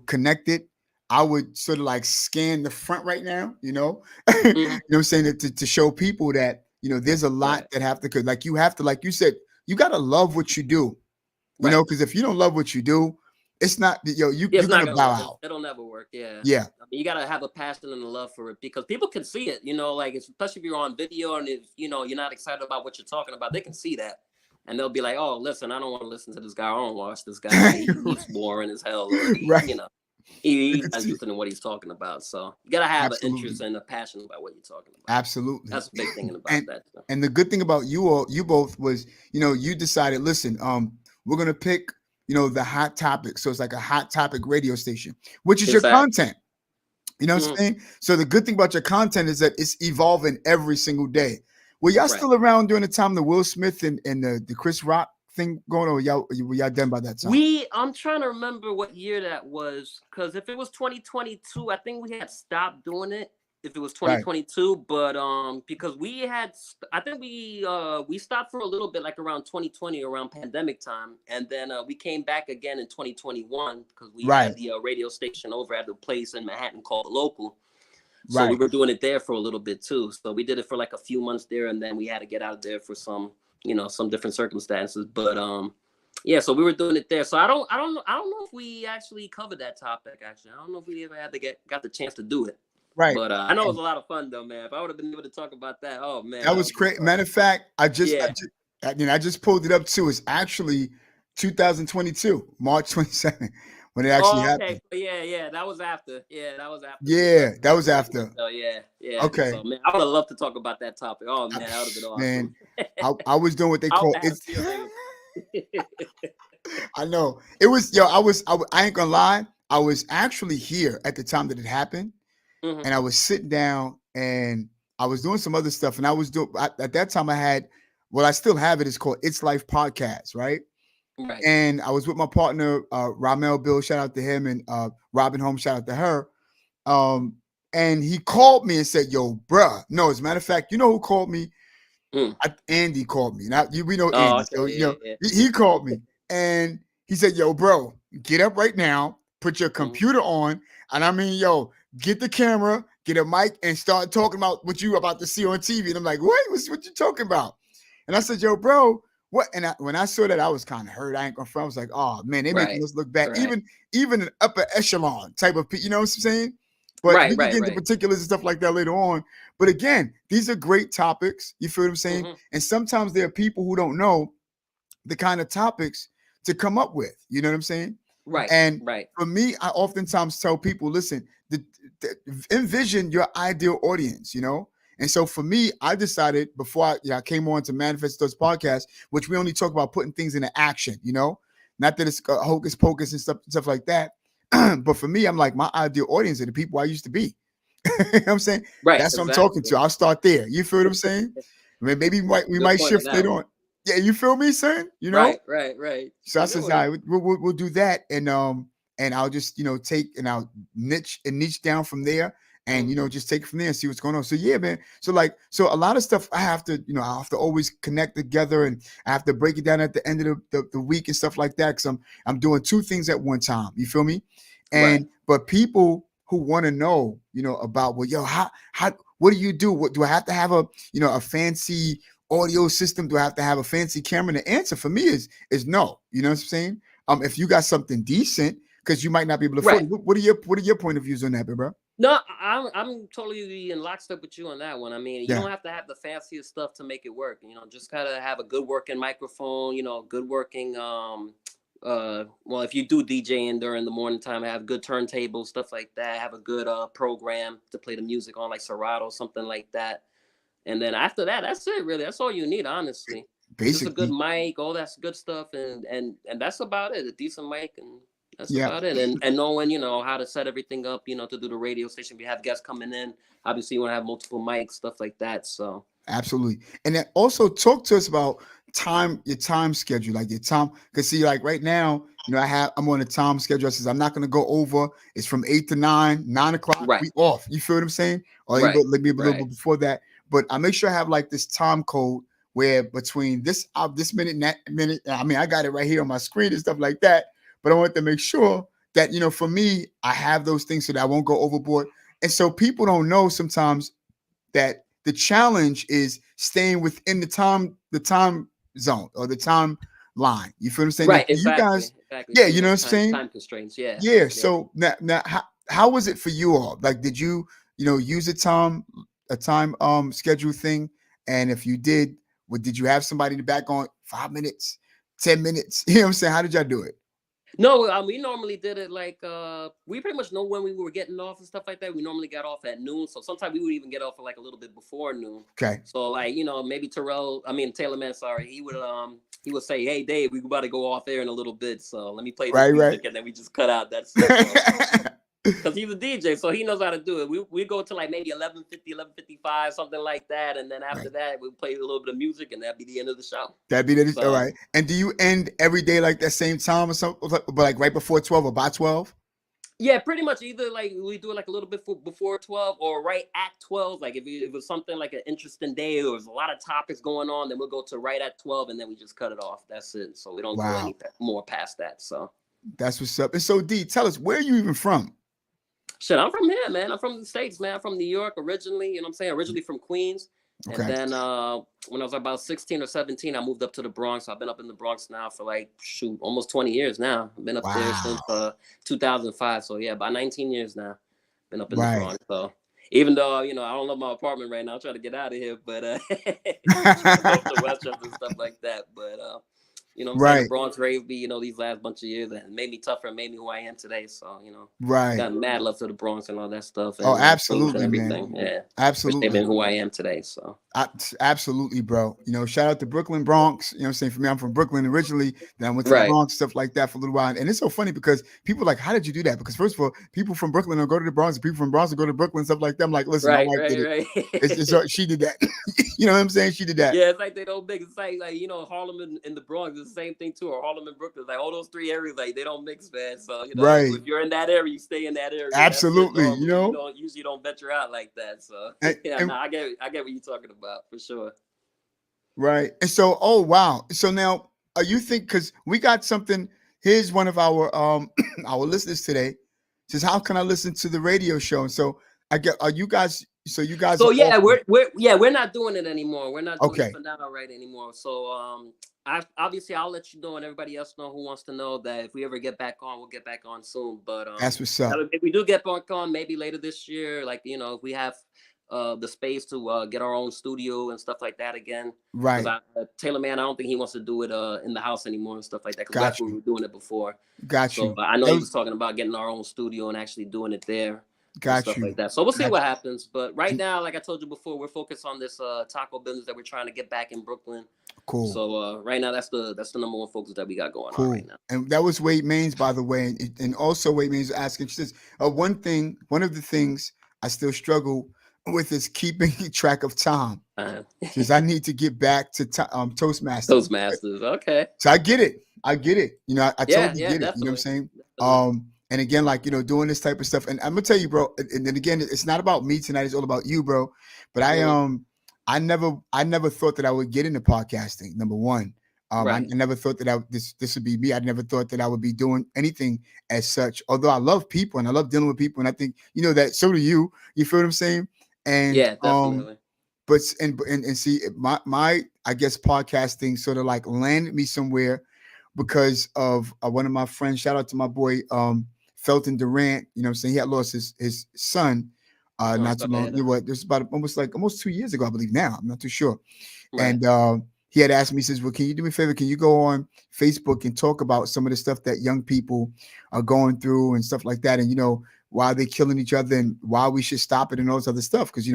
connected, I would sort of like scan the front right now, you know Hmm. what I'm saying, to show people that, there's a lot Right, that have to, cause like you have to, like you said, you got to love what you do, right. because if you don't love what you do, it's not, Yeah, you're it's not gonna gonna bow work. out. It'll never work. Yeah. Yeah. I mean, you gotta have a passion and a love for it because people can see it. Like especially if you're on video and if you're not excited about what you're talking about, they can see that, and they'll be like, "Oh, listen, I don't want to listen to this guy. I don't watch this guy. He's boring as hell, or Right. They he's could not see. interested in what he's talking about." So you gotta have an interest Absolutely. and a passion about what you're talking about. Absolutely. That's a big thing about And that. So. and the good thing about you both was, you decided, listen, we're gonna pick, the hot topic. So it's like a hot topic radio station, which is your Exactly. content. You know what I'm Mhm. saying? So the good thing about your content is that it's evolving every single day. Were y'all Right. still around during the time the Will Smith and the Chris Rock thing going on? Were y'all done by that time? I'm trying to remember what year that was, because if it was 2022, I think we had stopped doing it. If it was Right. 2022, but because I think we stopped for a little bit, like around 2020, around pandemic time, and then we came back again in 2021 because we Right. had the radio station over at the place in Manhattan called The Local. So we Right. were doing it there for a little bit too. So we did it for like a few months there, and then we had to get out of there for some different circumstances. But Yeah, so we were doing it there. So I don't know if we actually covered that topic. Actually, I don't know if we ever had to got the chance to do it. Right. But I know it was a lot of fun though, man. If I would have been able to talk about that, oh man, That was great. Matter of fact, I just pulled it up too. It's actually 2022, March 27th, when it actually happened. Yeah, that was after. Yeah, that was after. Yeah, that was after. So yeah. Okay. So man, I would have loved to talk about that topic. Oh man, that would have been awesome. Man, I was doing what they call it's. I know it was. I ain't gonna lie. I was actually here at the time that it happened, and I was sitting down and I was doing some other stuff, and I was doing at that time I had. Well, I still have it. It's called It's Life Podcast, right? Right. And I was with my partner, Ramel Bill, shout out to him, and Robin Holmes, shout out to her. And he called me and said, "Yo, bruh." No, as a matter of fact, you know who called me? Andy called me. Now we know Andy. So he called me and he said, "Yo, bro, get up right now, put your computer on, and I mean, yo, get the camera, get a mic, and start talking about what you about to see on TV." And I'm like, "What? What you talking about?" And I said, "Yo, bro, what?" And when I saw that, I was kind of hurt. I ain't gonna front. I was like, "Oh man, they making us look bad." Even an upper echelon type of, you know what I'm saying? But we can get into particulars and stuff like that later on. But again, these are great topics. You feel what I'm saying? And sometimes there are people who don't know the kind of topics to come up with. You know what I'm saying? Right. And for me, I oftentimes tell people, listen, envision your ideal audience, you know? And so for me, I decided before I came on to Manifest Stollz podcast, which we only talk about putting things into action, you know? Not that it's hocus pocus and stuff like that. But for me, I'm like, my ideal audience are the people I used to be. You know what I'm saying? That's what I'm talking to. I'll start there. You feel what I'm saying? I mean, maybe we might shift it on. Yeah, you feel me, son? You know? Right. So I said, all right, we'll do that. And I'll just, take and I'll niche down from there and, just take it from there and see what's going on. So yeah, man. So a lot of stuff I have to, I have to always connect together and I have to break it down at the end of the week and stuff like that. Cause I'm doing two things at one time. You feel me? And, but people who want to know, about, well, yo, how, what do you do? What do I have to have a fancy audio system? Do I have to have a fancy camera? And the answer for me is no. You know what I'm saying? If you got something decent, because you might not be able to afford it. What are your point of views on that, bro? No, I'm totally in lockstep with you on that one. I mean, you don't have to have the fanciest stuff to make it work. Just gotta have a good working microphone. Good working. Well, if you do DJing during the morning time, have good turntables, stuff like that. Have a good program to play the music on, like Serato, something like that. And then after that, that's it. Really, that's all you need, honestly. Basically, just a good mic, all that good stuff, and that's about it. A decent mic, and that's about it. And knowing, how to set everything up, to do the radio station. We have guests coming in. Obviously, you want to have multiple mics, stuff like that. So absolutely. And then also talk to us about your time schedule, like your time. Because see, like right now, I'm on a time schedule. I says I'm not going to go over. It's from 8 to 9, 9 o'clock. We off. You feel what I'm saying? Or maybe a little bit before that. But I make sure I have like this time code where between this minute and that minute. I mean, I got it right here on my screen and stuff like that. But I want to make sure that, for me, I have those things so that I won't go overboard. And so people don't know sometimes that the challenge is staying within the time zone or the time line. You feel what I'm saying? Right. You guys, yeah, you know what I'm saying? Time constraints. Yeah. Yeah. So now how was it for you all? Like, did you, use a time schedule thing? And if you did, did you have somebody to back on 5 minutes, 10 minutes? You know what I'm saying? How did y'all do it? No, we normally did it like we pretty much know when we were getting off and stuff like that. We normally got off at noon, so sometimes we would even get off at like a little bit before noon. Okay. So like maybe Taylor Man, sorry, he would say, "Hey Dave, we about to go off air in a little bit, so let me play the music," and then we just cut out that stuff. Because he's a DJ, so he knows how to do it. We go to like maybe 11:50, 11:55, something like that, and then after that we play a little bit of music, and that'd be the end of the show. All right. And do you end every day like that same time or something, but like right before 12 or by 12? Yeah, pretty much. Either like we do it like a little bit before 12 or right at 12. Like if it was something like an interesting day or there's a lot of topics going on, then we'll go to right at 12 and then we just cut it off. That's it. So we don't do any more past that. So that's what's up. And so D, tell us, where are you even from? Shit, I'm from here, man. I'm from the States, man. I'm from New York originally. You know what I'm saying? Originally from Queens. And Okay. then when I was about 16 or 17, I moved up to the Bronx. I've been up in the Bronx now for like almost 20 years now. I've been up there since Wow. 2005. So yeah, about 19 years now. Been up in the Right. Bronx. So even though I don't love my apartment right now, I'm trying to get out of here. But trying to go up to Westchester and stuff like that. But what I'm saying, the Right. Bronx raised me, these last bunch of years and made me tougher and made me who I am today. So, Right. got mad love for the Bronx and all that stuff Oh, and Queens and absolutely, man. everything. Yeah. For Absolutely. shaping who I am today. So Absolutely, bro. Shout out to Brooklyn, Bronx. You know what I'm saying? For me, I'm from Brooklyn originally. Then I went to the right. Bronx, stuff like that for a little while. And it's so funny because people are like, how did you do that? Because first of all, people from Brooklyn will go to the Bronx, and people from Bronx will go to Brooklyn, stuff like that. I'm like, listen, my Right, wife did it. right. She did that. You know what I'm saying? She did that. Yeah, it's like they don't mix. It's like Harlem and the Bronx is the same thing too, or Harlem and Brooklyn. Like all those three areas, like they don't mix, man. So Right. if you're in that area, you stay in that area. Absolutely. That's it, you usually don't venture out like that. So I get what you're talking about for sure. Right. And so, oh wow. So now, you think because we got something? Here's one of our our listeners today. Says, how can I listen to the radio show? And so I get, are you guys? So you guys? So are yeah, off- we're not doing it anymore. We're not doing Okay. it for now right anymore. So obviously I'll let you know and everybody else know who wants to know that if we ever get back on, we'll get back on soon. But That's what's up. if we do get back on, maybe later this year, like if we have the space to get our own studio and stuff like that again. Right. Taylor Man, I don't think he wants to do it in the house anymore and stuff like that. Because Got that's where you. we were doing it before. Got So you. I know That he was- was talking about getting our own studio and actually doing it there. Got Stuff you. like that. So we'll see Got what you. happens. But right now, like I told you before, we're focused on this taco business that we're trying to get back in Brooklyn. Cool. So right now, that's the number one focus that we got going Cool. on right now. And that was Wade Maines, by the way. And also Wade Maines asking, she says, one of the things I still struggle with is keeping track of time. Because I need to get back to Toastmasters. Toastmasters, okay. So I get it. I totally get it. You know what I'm definitely. saying? And again, like, doing this type of stuff. And I'm gonna tell you, bro, and then again, it's not about me tonight, it's all about you, bro. But I never thought that I would get into podcasting, number one. Right. I never thought that this would be me. I never thought that I would be doing anything as such. Although I love people and I love dealing with people, and I think that so do you. You feel what I'm saying? And Yeah, definitely. but and see my I guess podcasting sort of like landed me somewhere because of one of my friends. Shout out to my boy Felton Durant. You know what I'm saying? He had lost his son not too long. You know what? This was about almost 2 years ago, I believe now. I'm not too sure. Right. And he had asked me, he says, well, can you do me a favor? Can you go on Facebook and talk about some of the stuff that young people are going through and stuff like that? And, why they're killing each other and why we should stop it and all this other stuff. Because,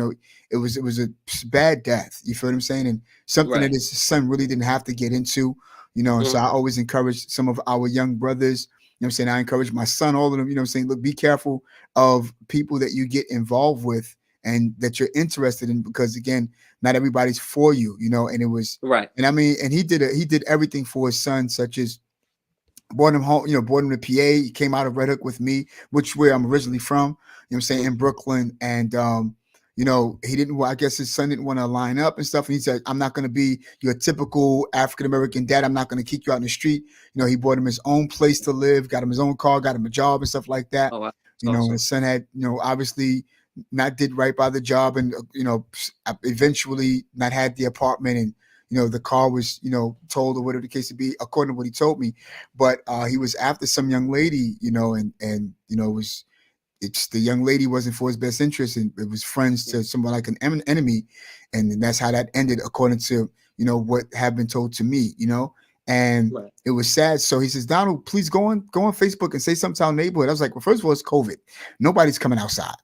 it was a bad death. You feel what I'm saying? And something that his son really didn't have to get into, and so I always encourage some of our young brothers. You know what I'm saying? I encourage my son, all of them, I'm saying, look, be careful of people that you get involved with and that you're interested in, because again, not everybody's for you, and it was right. And I mean, and he did everything for his son, such as brought him home, brought him to PA. He came out of Red Hook with me, which where I'm originally from, what I'm saying, in Brooklyn. And he didn't, I guess his son didn't want to line up and stuff. And he said, I'm not going to be your typical African-American dad. I'm not going to kick you out in the street. He bought him his own place to live, got him his own car, got him a job and stuff like that. Oh, wow. Awesome. His son had, obviously not did right by the job and, eventually not had the apartment, and, the car was, told, or whatever the case to be, according to what he told me. But he was after some young lady, it's the young lady wasn't for his best interest, and it was friends to someone like an enemy. And that's how that ended, according to, what had been told to me, and right. It was sad. So he says, Donald, please go on Facebook and say something to our neighborhood. I was like, well, first of all, it's COVID. Nobody's coming outside,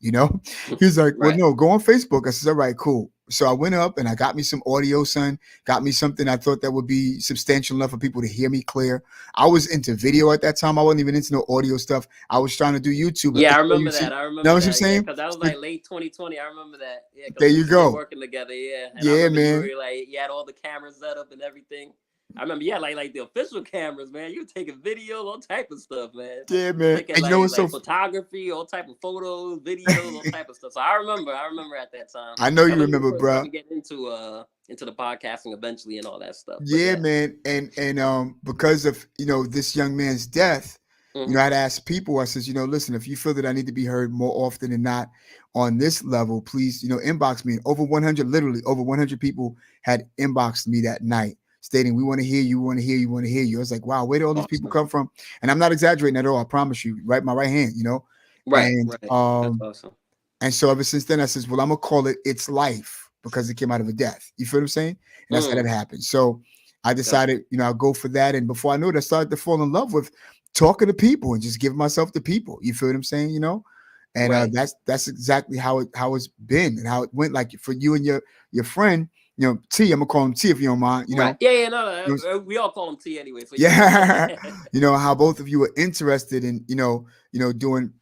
He's like, well, no, go on Facebook. I said, all right, cool. So I went up and I got me some audio, son, got me something I thought that would be substantial enough for people to hear me clear. I was into video at that time. I wasn't even into no audio stuff. I was trying to do YouTube. Yeah, I remember that. Know what I'm saying? Because that was like late 2020. I remember that. Yeah, there you go. Working together, yeah. And yeah, man. You had all the cameras set up and everything. I remember, like the official cameras, man. You were taking video, all type of stuff, man. Yeah, man. Taking, and you know what's so photography, all type of photos, videos, all type of stuff. So I remember at that time. I know you remember, bro. Get into the podcasting eventually and all that stuff. Yeah, man. And because of this young man's death, You know, I'd ask people, I says, listen, if you feel that I need to be heard more often than not on this level, please, inbox me. Over 100, literally over 100 people had inboxed me that night stating, we want to hear you, we want to hear you, we want to hear you. I was like, wow, where do all these people come from? And I'm not exaggerating at all. I promise you, right? My right hand, Right, and, right. That's awesome. And so ever since then, I says, well, I'm going to call it It's Life because it came out of a death. You feel what I'm saying? And that's how that happened. So I decided, I'll go for that. And before I knew it, I started to fall in love with talking to people and just giving myself to people. You feel what I'm saying? And that's exactly how it's been and how it went. Like for you and your friend, T, I'm gonna call him T if you don't mind. Right. Yeah, no, we all call him T anyway. So yeah, how both of you are interested in doing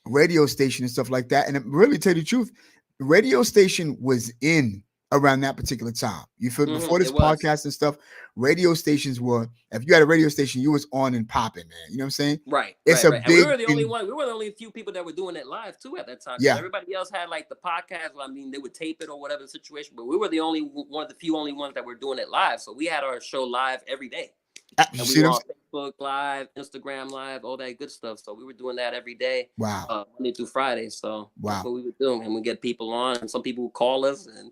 radio station and stuff like that. And really, tell you the truth, the radio station was in around that particular time. You feel before this podcast and stuff, radio stations were, if you had a radio station, you was on and popping, man. You know what I'm saying? Right. It's right, a right. big. And we were the only one. We were the only few people that were doing it live too at that time. Yeah. Everybody else had like the podcast. I mean, they would tape it or whatever the situation, but we were the only one of the few only ones that were doing it live. So we had our show live every day. And we were on Facebook Live, Instagram Live, all that good stuff. So we were doing that every day. Wow. Monday through Friday. So that's what we were doing. And we get people on, and some people would call us and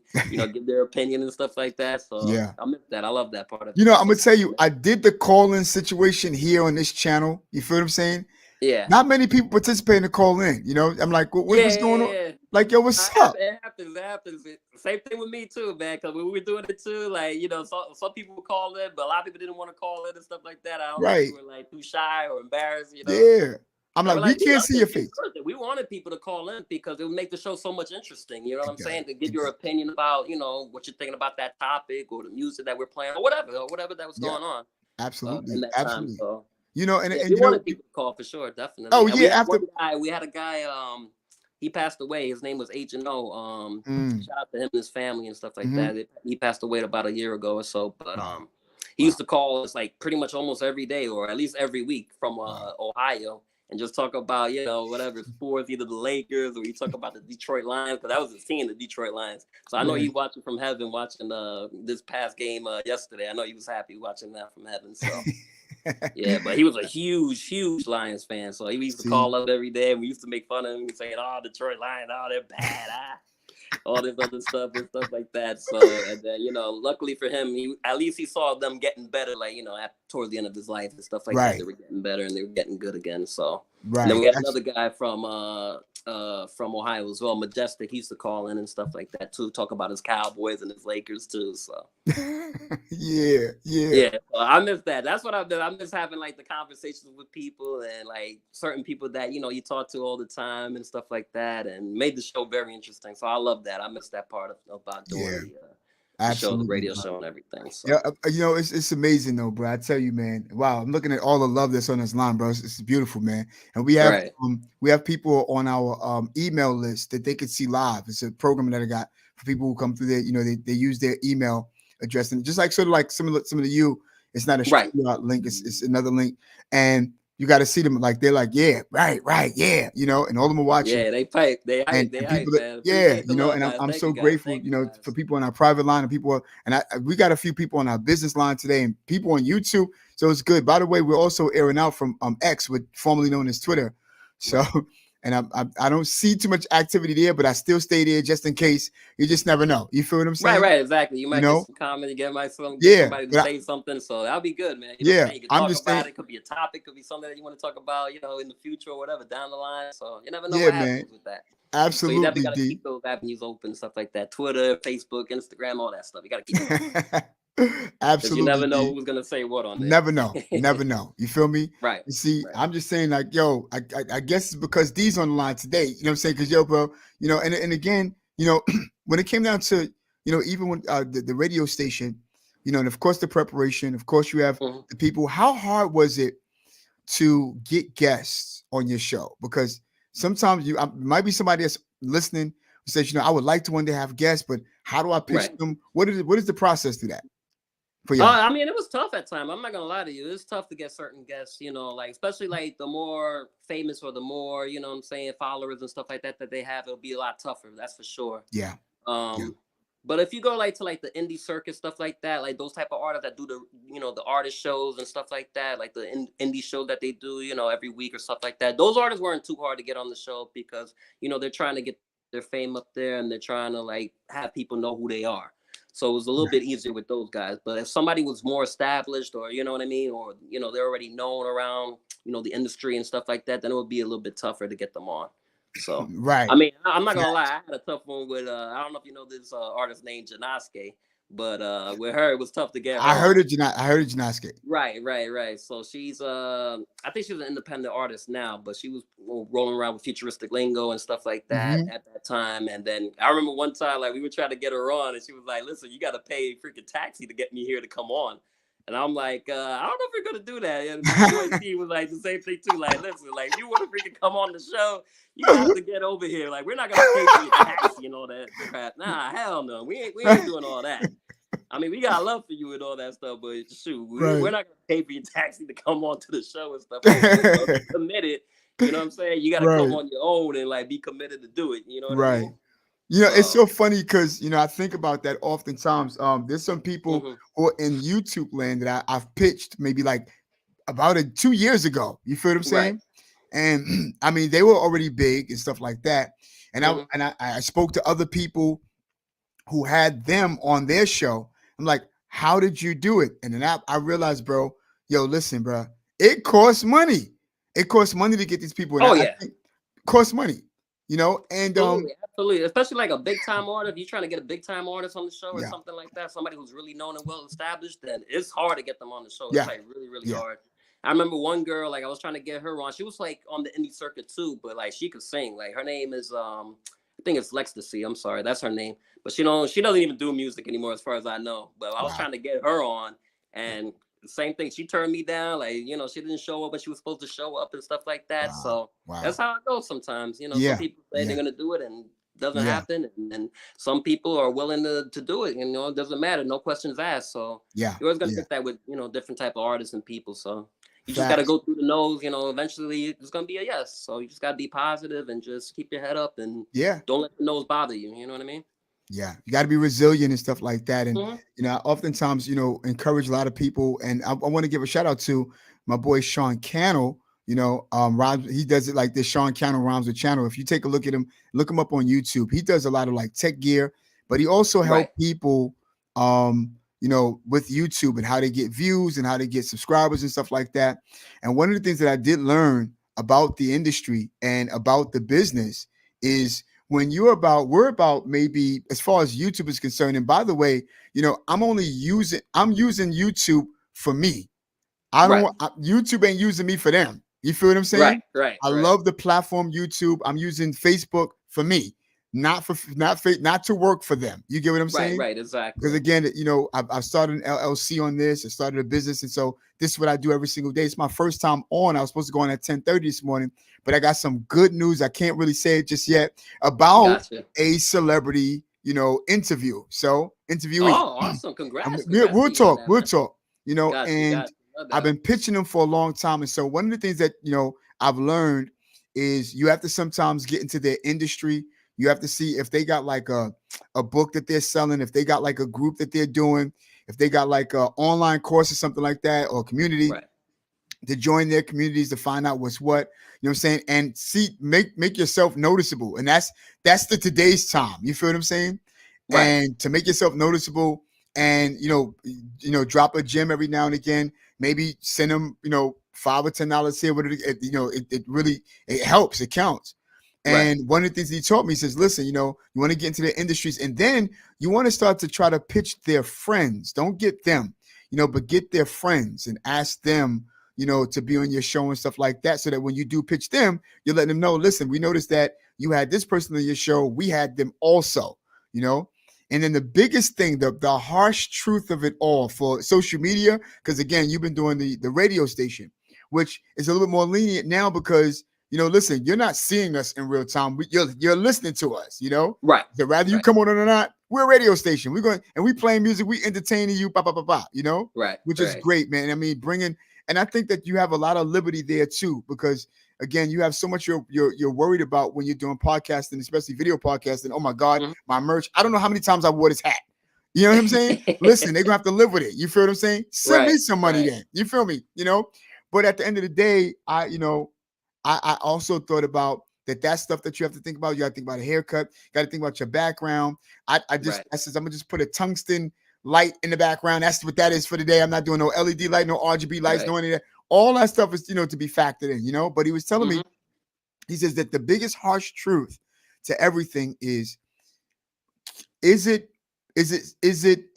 give their opinion and stuff like that. So yeah, I miss that. I love that part of it. I'm gonna tell you, I did the call-in situation here on this channel. You feel what I'm saying? Yeah. Not many people participate in the call-in. I'm like, what's going on? Like, yo, what's up? It happens. Same thing with me too, man. Because when we were doing it too, like some people would call in, but a lot of people didn't want to call in and stuff like that. I don't know if they were like too shy or embarrassed. Yeah. I'm like, we can't see your face. We wanted people to call in because it would make the show so much interesting. You know what I'm saying? To give your opinion about, what you're thinking about that topic or the music that we're playing or whatever that was going on. Absolutely. In that Absolutely. Time, so. And we wanted people to call for sure, definitely. Oh, and yeah. We had a guy, he passed away. His name was Agent O. Shout out to him and his family and stuff like that. He passed away about a year ago or so. But he used to call us like pretty much almost every day or at least every week from Ohio and just talk about, whatever sports, either the Lakers or he talk about the Detroit Lions, because that was his team, the Detroit Lions. So I know he watching from heaven, watching this past game yesterday. I know he was happy watching that from heaven. So. Yeah, but he was a huge Lions fan. So he used to call up every day and we used to make fun of him and saying, oh, Detroit Lions, oh, they're bad. All this other stuff and stuff like that. So, and then, luckily for him, at least he saw them getting better, like, towards the end of his life and stuff like that. They were getting better and they were getting good again. So, and then we had another guy from Ohio as well, Majestic. He used to call in and stuff like that too, talk about his Cowboys and his Lakers too. So, yeah. So I miss that. That's what I've done. I miss having like the conversations with people and like certain people that you talk to all the time and stuff like that, and made the show very interesting. So I love that. I miss that part about doing the show, the radio show, and everything. So. Yeah, it's amazing though, bro. I tell you, man. Wow, I'm looking at all the love that's on this line, bro. It's beautiful, man. And we have people on our email list that they can see live. It's a program that I got for people who come through there. They use their email address, and just like sort of like some of you, it's not a straight link. It's another link, and you got to see them like they're like, yeah, right, yeah, and all of them are watching. Yeah, they pipe, they hype, man. Yeah, and I'm so grateful, for people on our private line and people, and we got a few people on our business line today and people on YouTube, so it's good. By the way, we're also airing out from X, formerly known as Twitter, so. And I don't see too much activity there, but I still stay there just in case. You just never know. You feel what I'm saying? Right, exactly. You might get some comment, you get somebody to say something, so that'll be good, man. You can talk about it. It could be a topic, could be something that you want to talk about, in the future or whatever down the line. So you never know what happens with that. Absolutely. So you definitely got to keep those avenues open, stuff like that. Twitter, Facebook, Instagram, all that stuff. You got to keep it open. Absolutely. You never know who's gonna say what on there. Never know. You feel me? Right. You see, I'm just saying, like, yo, I guess it's because D's on the line today. You know what I'm saying? Because bro, and again, when it came down to, even when the radio station, and of course the preparation, of course you have the people. How hard was it to get guests on your show? Because sometimes might be somebody that's listening who says, I would like to one day have guests, but how do I pitch them? What is the process to that? I mean, it was tough at times. I'm not gonna lie to you. It's tough to get certain guests, like especially like the more famous or the more, followers and stuff like that they have. It'll be a lot tougher. That's for sure. Yeah. But if you go like to like the indie circuit stuff like that, like those type of artists that do the the artist shows and stuff like that, like the indie show that they do every week or stuff like that, those artists weren't too hard to get on the show because they're trying to get their fame up there and they're trying to like have people know who they are. So it was a little bit easier with those guys. But if somebody was more established or you know what I mean, or they're already known around the industry and stuff like that, then it would be a little bit tougher to get them on. So Right. I mean, I'm not gonna lie, I had a tough one with I don't know if you know this artist named Janoske, but with her it was tough to get her. I heard it, Janoske. Right. So she's I think she's an independent artist now, but she was rolling around with futuristic lingo and stuff like that at that time. And then I remember one time like we were trying to get her on and she was like, listen, you gotta pay freaking taxi to get me here to come on. And I'm like, I don't know if you're gonna do that. And my boy T was like the same thing too. Like, listen, like if you want to freaking come on the show, you have to get over here. Like, we're not gonna pay for your taxi and all that crap. Nah, hell no. We ain't doing all that. I mean, we got love for you and all that stuff, but shoot, we're not gonna pay for your taxi to come on to the show and stuff. Like be committed. You know what I'm saying? You gotta come on your own and like be committed to do it. You know what I mean? It's so funny because I think about that oftentimes. There's some people who are in YouTube land that I've pitched maybe like about 2 years ago. You feel what I'm saying? Right. And I mean, they were already big and stuff like that. And I spoke to other people who had them on their show. I'm like, how did you do it? And then I realized, bro, listen, bro, it costs money. It costs money to get these people. And I think it costs money. And absolutely, especially like a big time artist. If you're trying to get a big time artist on the show or something like that, somebody who's really known and well established, then it's hard to get them on the show. It's like really hard. I remember one girl, like I was trying to get her on. She was like on the indie circuit too, but like she could sing. Like her name is I think it's Lextasy. I'm sorry, that's her name. But she doesn't even do music anymore, as far as I know. But I was trying to get her on, and the same thing. She turned me down. Like she didn't show up, but she was supposed to show up and stuff like that. So that's how it goes sometimes. Some people say they're gonna do it and it doesn't happen, and some people are willing to do it. It doesn't matter. No questions asked. So you're always gonna get that with different type of artists and people. So you just got to go through the nose, eventually it's going to be a yes. So you just got to be positive and just keep your head up and don't let the nose bother you. You know what I mean? Yeah. You got to be resilient and stuff like that. And, I oftentimes, encourage a lot of people. And I want to give a shout out to my boy, Sean Cannell, rhymes, he does it like this. Sean Cannell Rhymes with Channel. If you take a look at him, look him up on YouTube. He does a lot of like tech gear, but he also helps people, with YouTube and how they get views and how they get subscribers and stuff like that. And one of the things that I did learn about the industry and about the business is when we're about maybe as far as YouTube is concerned. And by the way, I'm using YouTube for me. YouTube ain't using me for them. You feel what I'm saying? Right. I love the platform YouTube. I'm using Facebook for me. Not to work for them. You get what I'm saying? Right, exactly. Because again, I've started an LLC on this. I started a business, and so this is what I do every single day. It's my first time on. I was supposed to go on at 10:30 this morning, but I got some good news. I can't really say it just yet about a celebrity, interview. So interviewee. Oh, awesome! Congrats. We'll talk. I've been pitching them for a long time, and so one of the things that I've learned is you have to sometimes get into their industry. You have to see if they got like a book that they're selling, if they got like a group that they're doing, if they got like an online course or something like that, or community to join their communities to find out what's what, you know what I'm saying? And see, make yourself noticeable. And that's the today's time. You feel what I'm saying? Right. And to make yourself noticeable and, drop a gem every now and again, maybe send them, $5 or $10 here. It really helps. It counts. And one of the things he taught me, he says, listen, you want to get into the industries and then you want to start to try to pitch their friends. Don't get them, but get their friends and ask them, to be on your show and stuff like that. So that when you do pitch them, you're letting them know, listen, we noticed that you had this person on your show. We had them also, And then the biggest thing, the harsh truth of it all for social media, because again, you've been doing the radio station, which is a little bit more lenient now because listen, you're not seeing us in real time. You're listening to us, Right. So rather you come on or not, we're a radio station. We're going and we playing music, we entertaining you, Right. Which is great, man. I mean, bringing And I think that you have a lot of liberty there too, because again, you have so much you're worried about when you're doing podcasting, especially video podcasting. Oh my God, my merch. I don't know how many times I wore this hat. You know what I'm saying? Listen, they're gonna have to live with it. You feel what I'm saying? Send me some money then. You feel me? You know, but at the end of the day, I also thought about that stuff that you have to think about. You got to think about a haircut. You got to think about your background. I says I'm gonna just put a tungsten light in the background. That's what that is for today. I'm not doing no LED light, no RGB lights, no any of that. All that stuff is, to be factored in, But he was telling me, he says that the biggest harsh truth to everything is it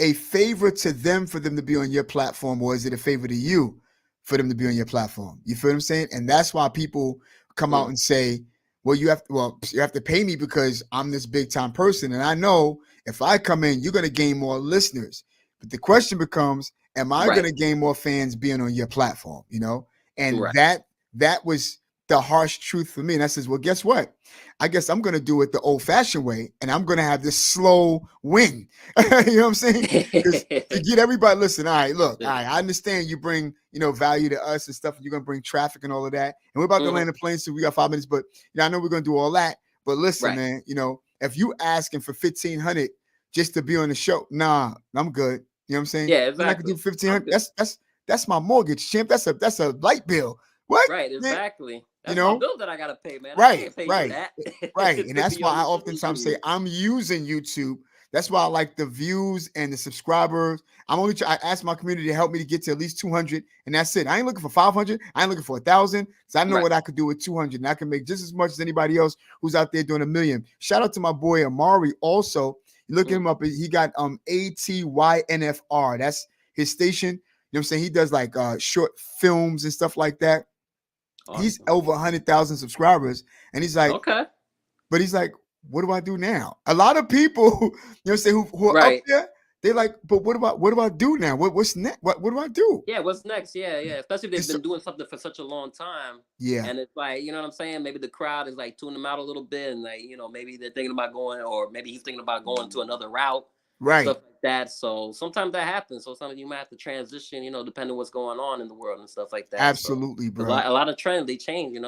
a favor to them for them to be on your platform, or is it a favor to you for them to be on your platform? You feel what I'm saying? And that's why people come out and say, well, you have to pay me because I'm this big time person. And I know if I come in, you're going to gain more listeners. But the question becomes, am I going to gain more fans being on your platform? And that was the harsh truth for me. And I says, well, guess what? I guess I'm going to do it the old fashioned way, and I'm going to have this slow win. You know what I'm saying? To get everybody, listen, all right, look, all right, I understand you bring, value to us and stuff, and you're going to bring traffic and all of that. And we're about to land the plane, so we got 5 minutes, but I know we're going to do all that. But listen, man, if you asking for $1,500 just to be on the show, nah, I'm good. You know what I'm saying? Yeah, exactly. I can do $1,500. That's my mortgage, champ. That's a light bill. What? Right, exactly. That's my bill that I gotta pay, man. I Right, can't pay right, that. right. And that's why I oftentimes say I'm using YouTube. That's why I like the views and the subscribers. I ask my community to help me to get to at least 200, and that's it. I ain't looking for 500. I ain't looking for 1,000. So I know what I could do with 200, and I can make just as much as anybody else who's out there doing 1 million. Shout out to my boy Amari. Also, look him up. He got ATYNFR. That's his station. You know what I'm saying? He does like short films and stuff like that. Awesome. He's over 100,000 subscribers, and he's like, okay, but he's like, what do I do now? A lot of people, who are up there, they're like, but what do I do now? What's next? What do I do? Yeah, what's next? Yeah. Especially if they've been doing something for such a long time. Yeah. And it's like, you know what I'm saying? Maybe the crowd is like tuning them out a little bit, and like, maybe they're thinking about going, or maybe he's thinking about going to another route. Right. Stuff like that. So sometimes that happens. So sometimes you might have to transition, depending on what's going on in the world and stuff like that. Absolutely, so, bro. A lot of trends, they change,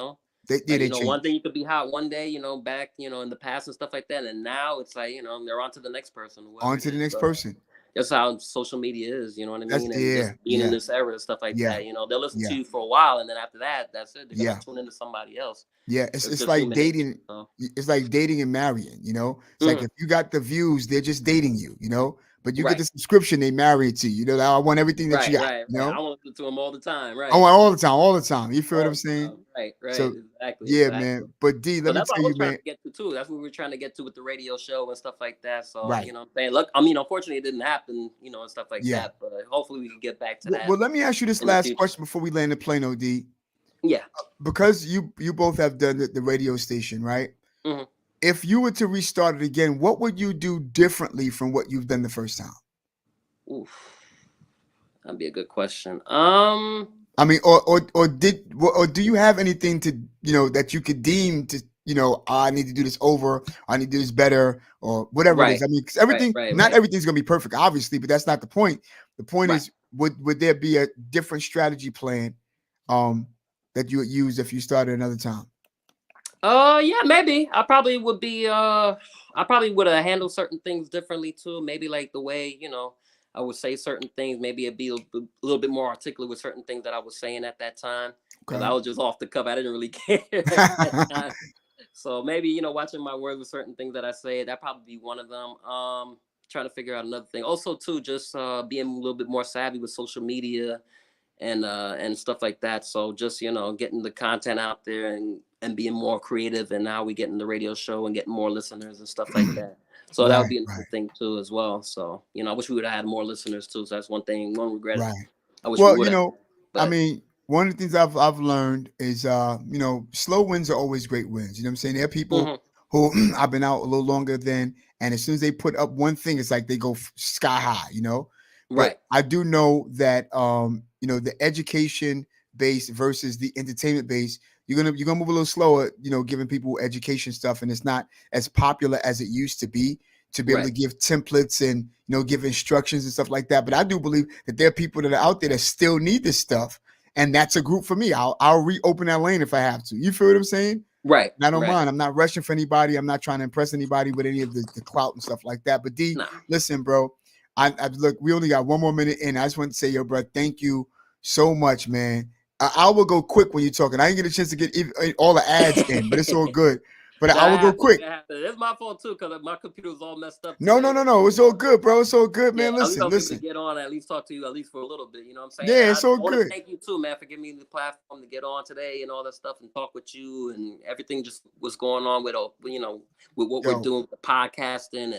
They change. One thing you could be hot one day, back, in the past and stuff like that. And now it's like, they're on to the next person. On to the next person. That's how social media is, you know what I mean? And being in this era and stuff like that, they'll listen to you for a while, and then after that, that's it. They're gonna tune into somebody else. Yeah, it's like dating. It's like dating and marrying. It's like if you got the views, they're just dating you. But you get the subscription, they marry it to you. I want everything that you got. I want to listen to them all the time. Right. I want all the time. You feel what I'm saying? Right. So, exactly. Yeah, man. But D, let me tell you, man. That's what we were trying to get to with the radio show and stuff like that. So, you know what I'm saying? Look, I mean, unfortunately, it didn't happen, and stuff like that. But hopefully we can get back to that. Well, let me ask you this last question before we land the plane, OD. Yeah. Because you both have done the radio station, right? Mm-hmm. If you were to restart it again, what would you do differently from what you've done the first time? Oof, that'd be a good question. I mean, or do you have anything to that you could deem to I need to do this over, I need to do this better, or whatever it is. I mean, because everything, not everything's gonna be perfect, obviously, but that's not the point. The point is, would there be a different strategy plan that you would use if you started another time? Yeah, maybe. I probably would have handled certain things differently too. Maybe like the way, I would say certain things. Maybe it'd be a little bit more articulate with certain things that I was saying at that time. Because I was just off the cuff. I didn't really care at that time. So maybe, watching my words with certain things that I say, that'd probably be one of them. Trying to figure out another thing. Also, too, just being a little bit more savvy with social media and stuff like that. So just, getting the content out there and being more creative, and now we getting the radio show and getting more listeners and stuff like that. So that would be another thing too as well. So, I wish we would have had more listeners too. So that's one regret. Right. I wish we would have. I mean, one of the things I've learned is slow wins are always great wins. You know what I'm saying? There are people who I've been out a little longer than, and as soon as they put up one thing, it's like they go sky high, But I do know that the education base versus the entertainment base, you're gonna move a little slower, giving people education stuff, and it's not as popular as it used to be able to give templates and give instructions and stuff like that. But I do believe that there are people that are out there that still need this stuff, and that's a group for me. I'll reopen that lane if I have to. You feel what I'm saying? Right. And I don't mind. I'm not rushing for anybody. I'm not trying to impress anybody with any of the clout and stuff like that. But D, listen, bro. I look, we only got 1 more minute in. I just want to say, yo, bro, thank you so much, man. I will go quick when you're talking. I didn't get a chance to get all the ads in, but it's all good. But I will go quick. It's my fault too, because my computer was all messed up. No. It's all good, bro. It's all good, man. Listen. To get on, at least talk to you, at least for a little bit. You know what I'm saying? Yeah, it's all good. Thank you too, man, for giving me the platform to get on today and all that stuff and talk with you and everything. Just what's going on with with what we're doing with the podcasting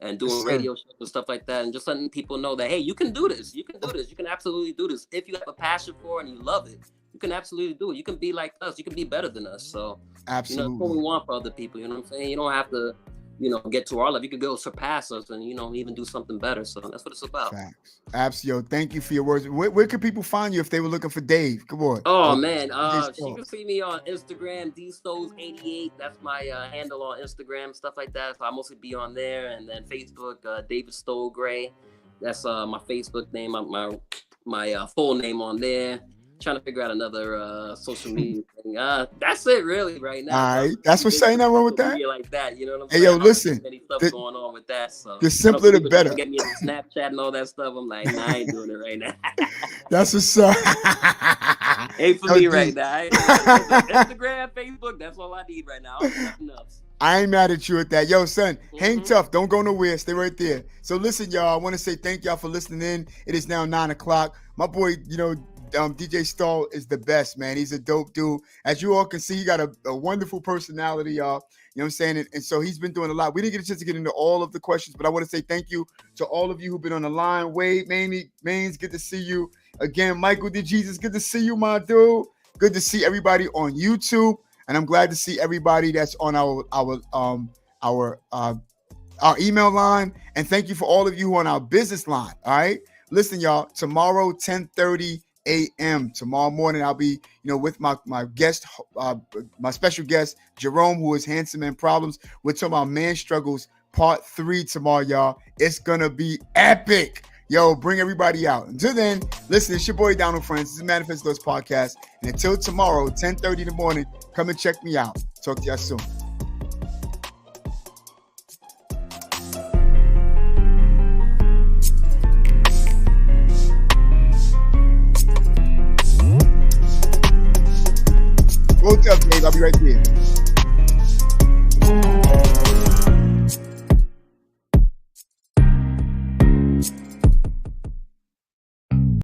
and doing radio shows and stuff like that, and just letting people know that hey, you can do this. You can do this. You can absolutely do this if you have a passion for it and you love it. You can absolutely do it. You can be like us. You can be better than us. So, absolutely, that's what we want for other people. You know what I'm saying? You don't have to, get to our level. You can go surpass us and, even do something better. So that's what it's about. Facts. Absolutely. Thank you for your words. Where can people find you if they were looking for Dave? Come on. Oh, man. You can see me on Instagram, Stollz88. That's my handle on Instagram, stuff like that. So I mostly be on there. And then Facebook, David Stoll Gray. That's my Facebook name, my full name on there. Trying to figure out another social media thing. That's it really right now. All right. That's what's saying nothing wrong with that. Like that, you know what I'm saying? Hey, yo, listen. Many stuff going on with that. So the simpler the better. Get me on Snapchat and all that stuff. I'm like, nah, I ain't doing it right now. That's what's up. Ain't for me right now. Instagram, Facebook, that's all I need right now. Nothing else. I ain't mad at you at that. Yo, son, hang tough. Don't go nowhere. Stay right there. So listen, y'all, I want to say thank y'all for listening in. It is now 9:00. My boy, DJ Stoll is the best, man. He's a dope dude. As you all can see, he got a wonderful personality, y'all. You know what I'm saying? And so he's been doing a lot. We didn't get a chance to get into all of the questions, but I want to say thank you to all of you who've been on the line. Wade, Maines, good to see you. Again, Michael D. Jesus, good to see you, my dude. Good to see everybody on YouTube. And I'm glad to see everybody that's on our email line. And thank you for all of you who are on our business line. All right. Listen, y'all, tomorrow, 10:30 a.m. Tomorrow morning, I'll be, with my guest, my special guest, Jerome, who is Handsome Man Problems. We're talking about Man Struggles Part 3 tomorrow, y'all. It's gonna be epic. Yo, bring everybody out. Until then, listen, it's your boy Donald Friends. This is Manifest Thoughts Podcast. And until tomorrow, 10:30 in the morning, come and check me out. Talk to y'all soon. Hold up, Dave. I'll be right there.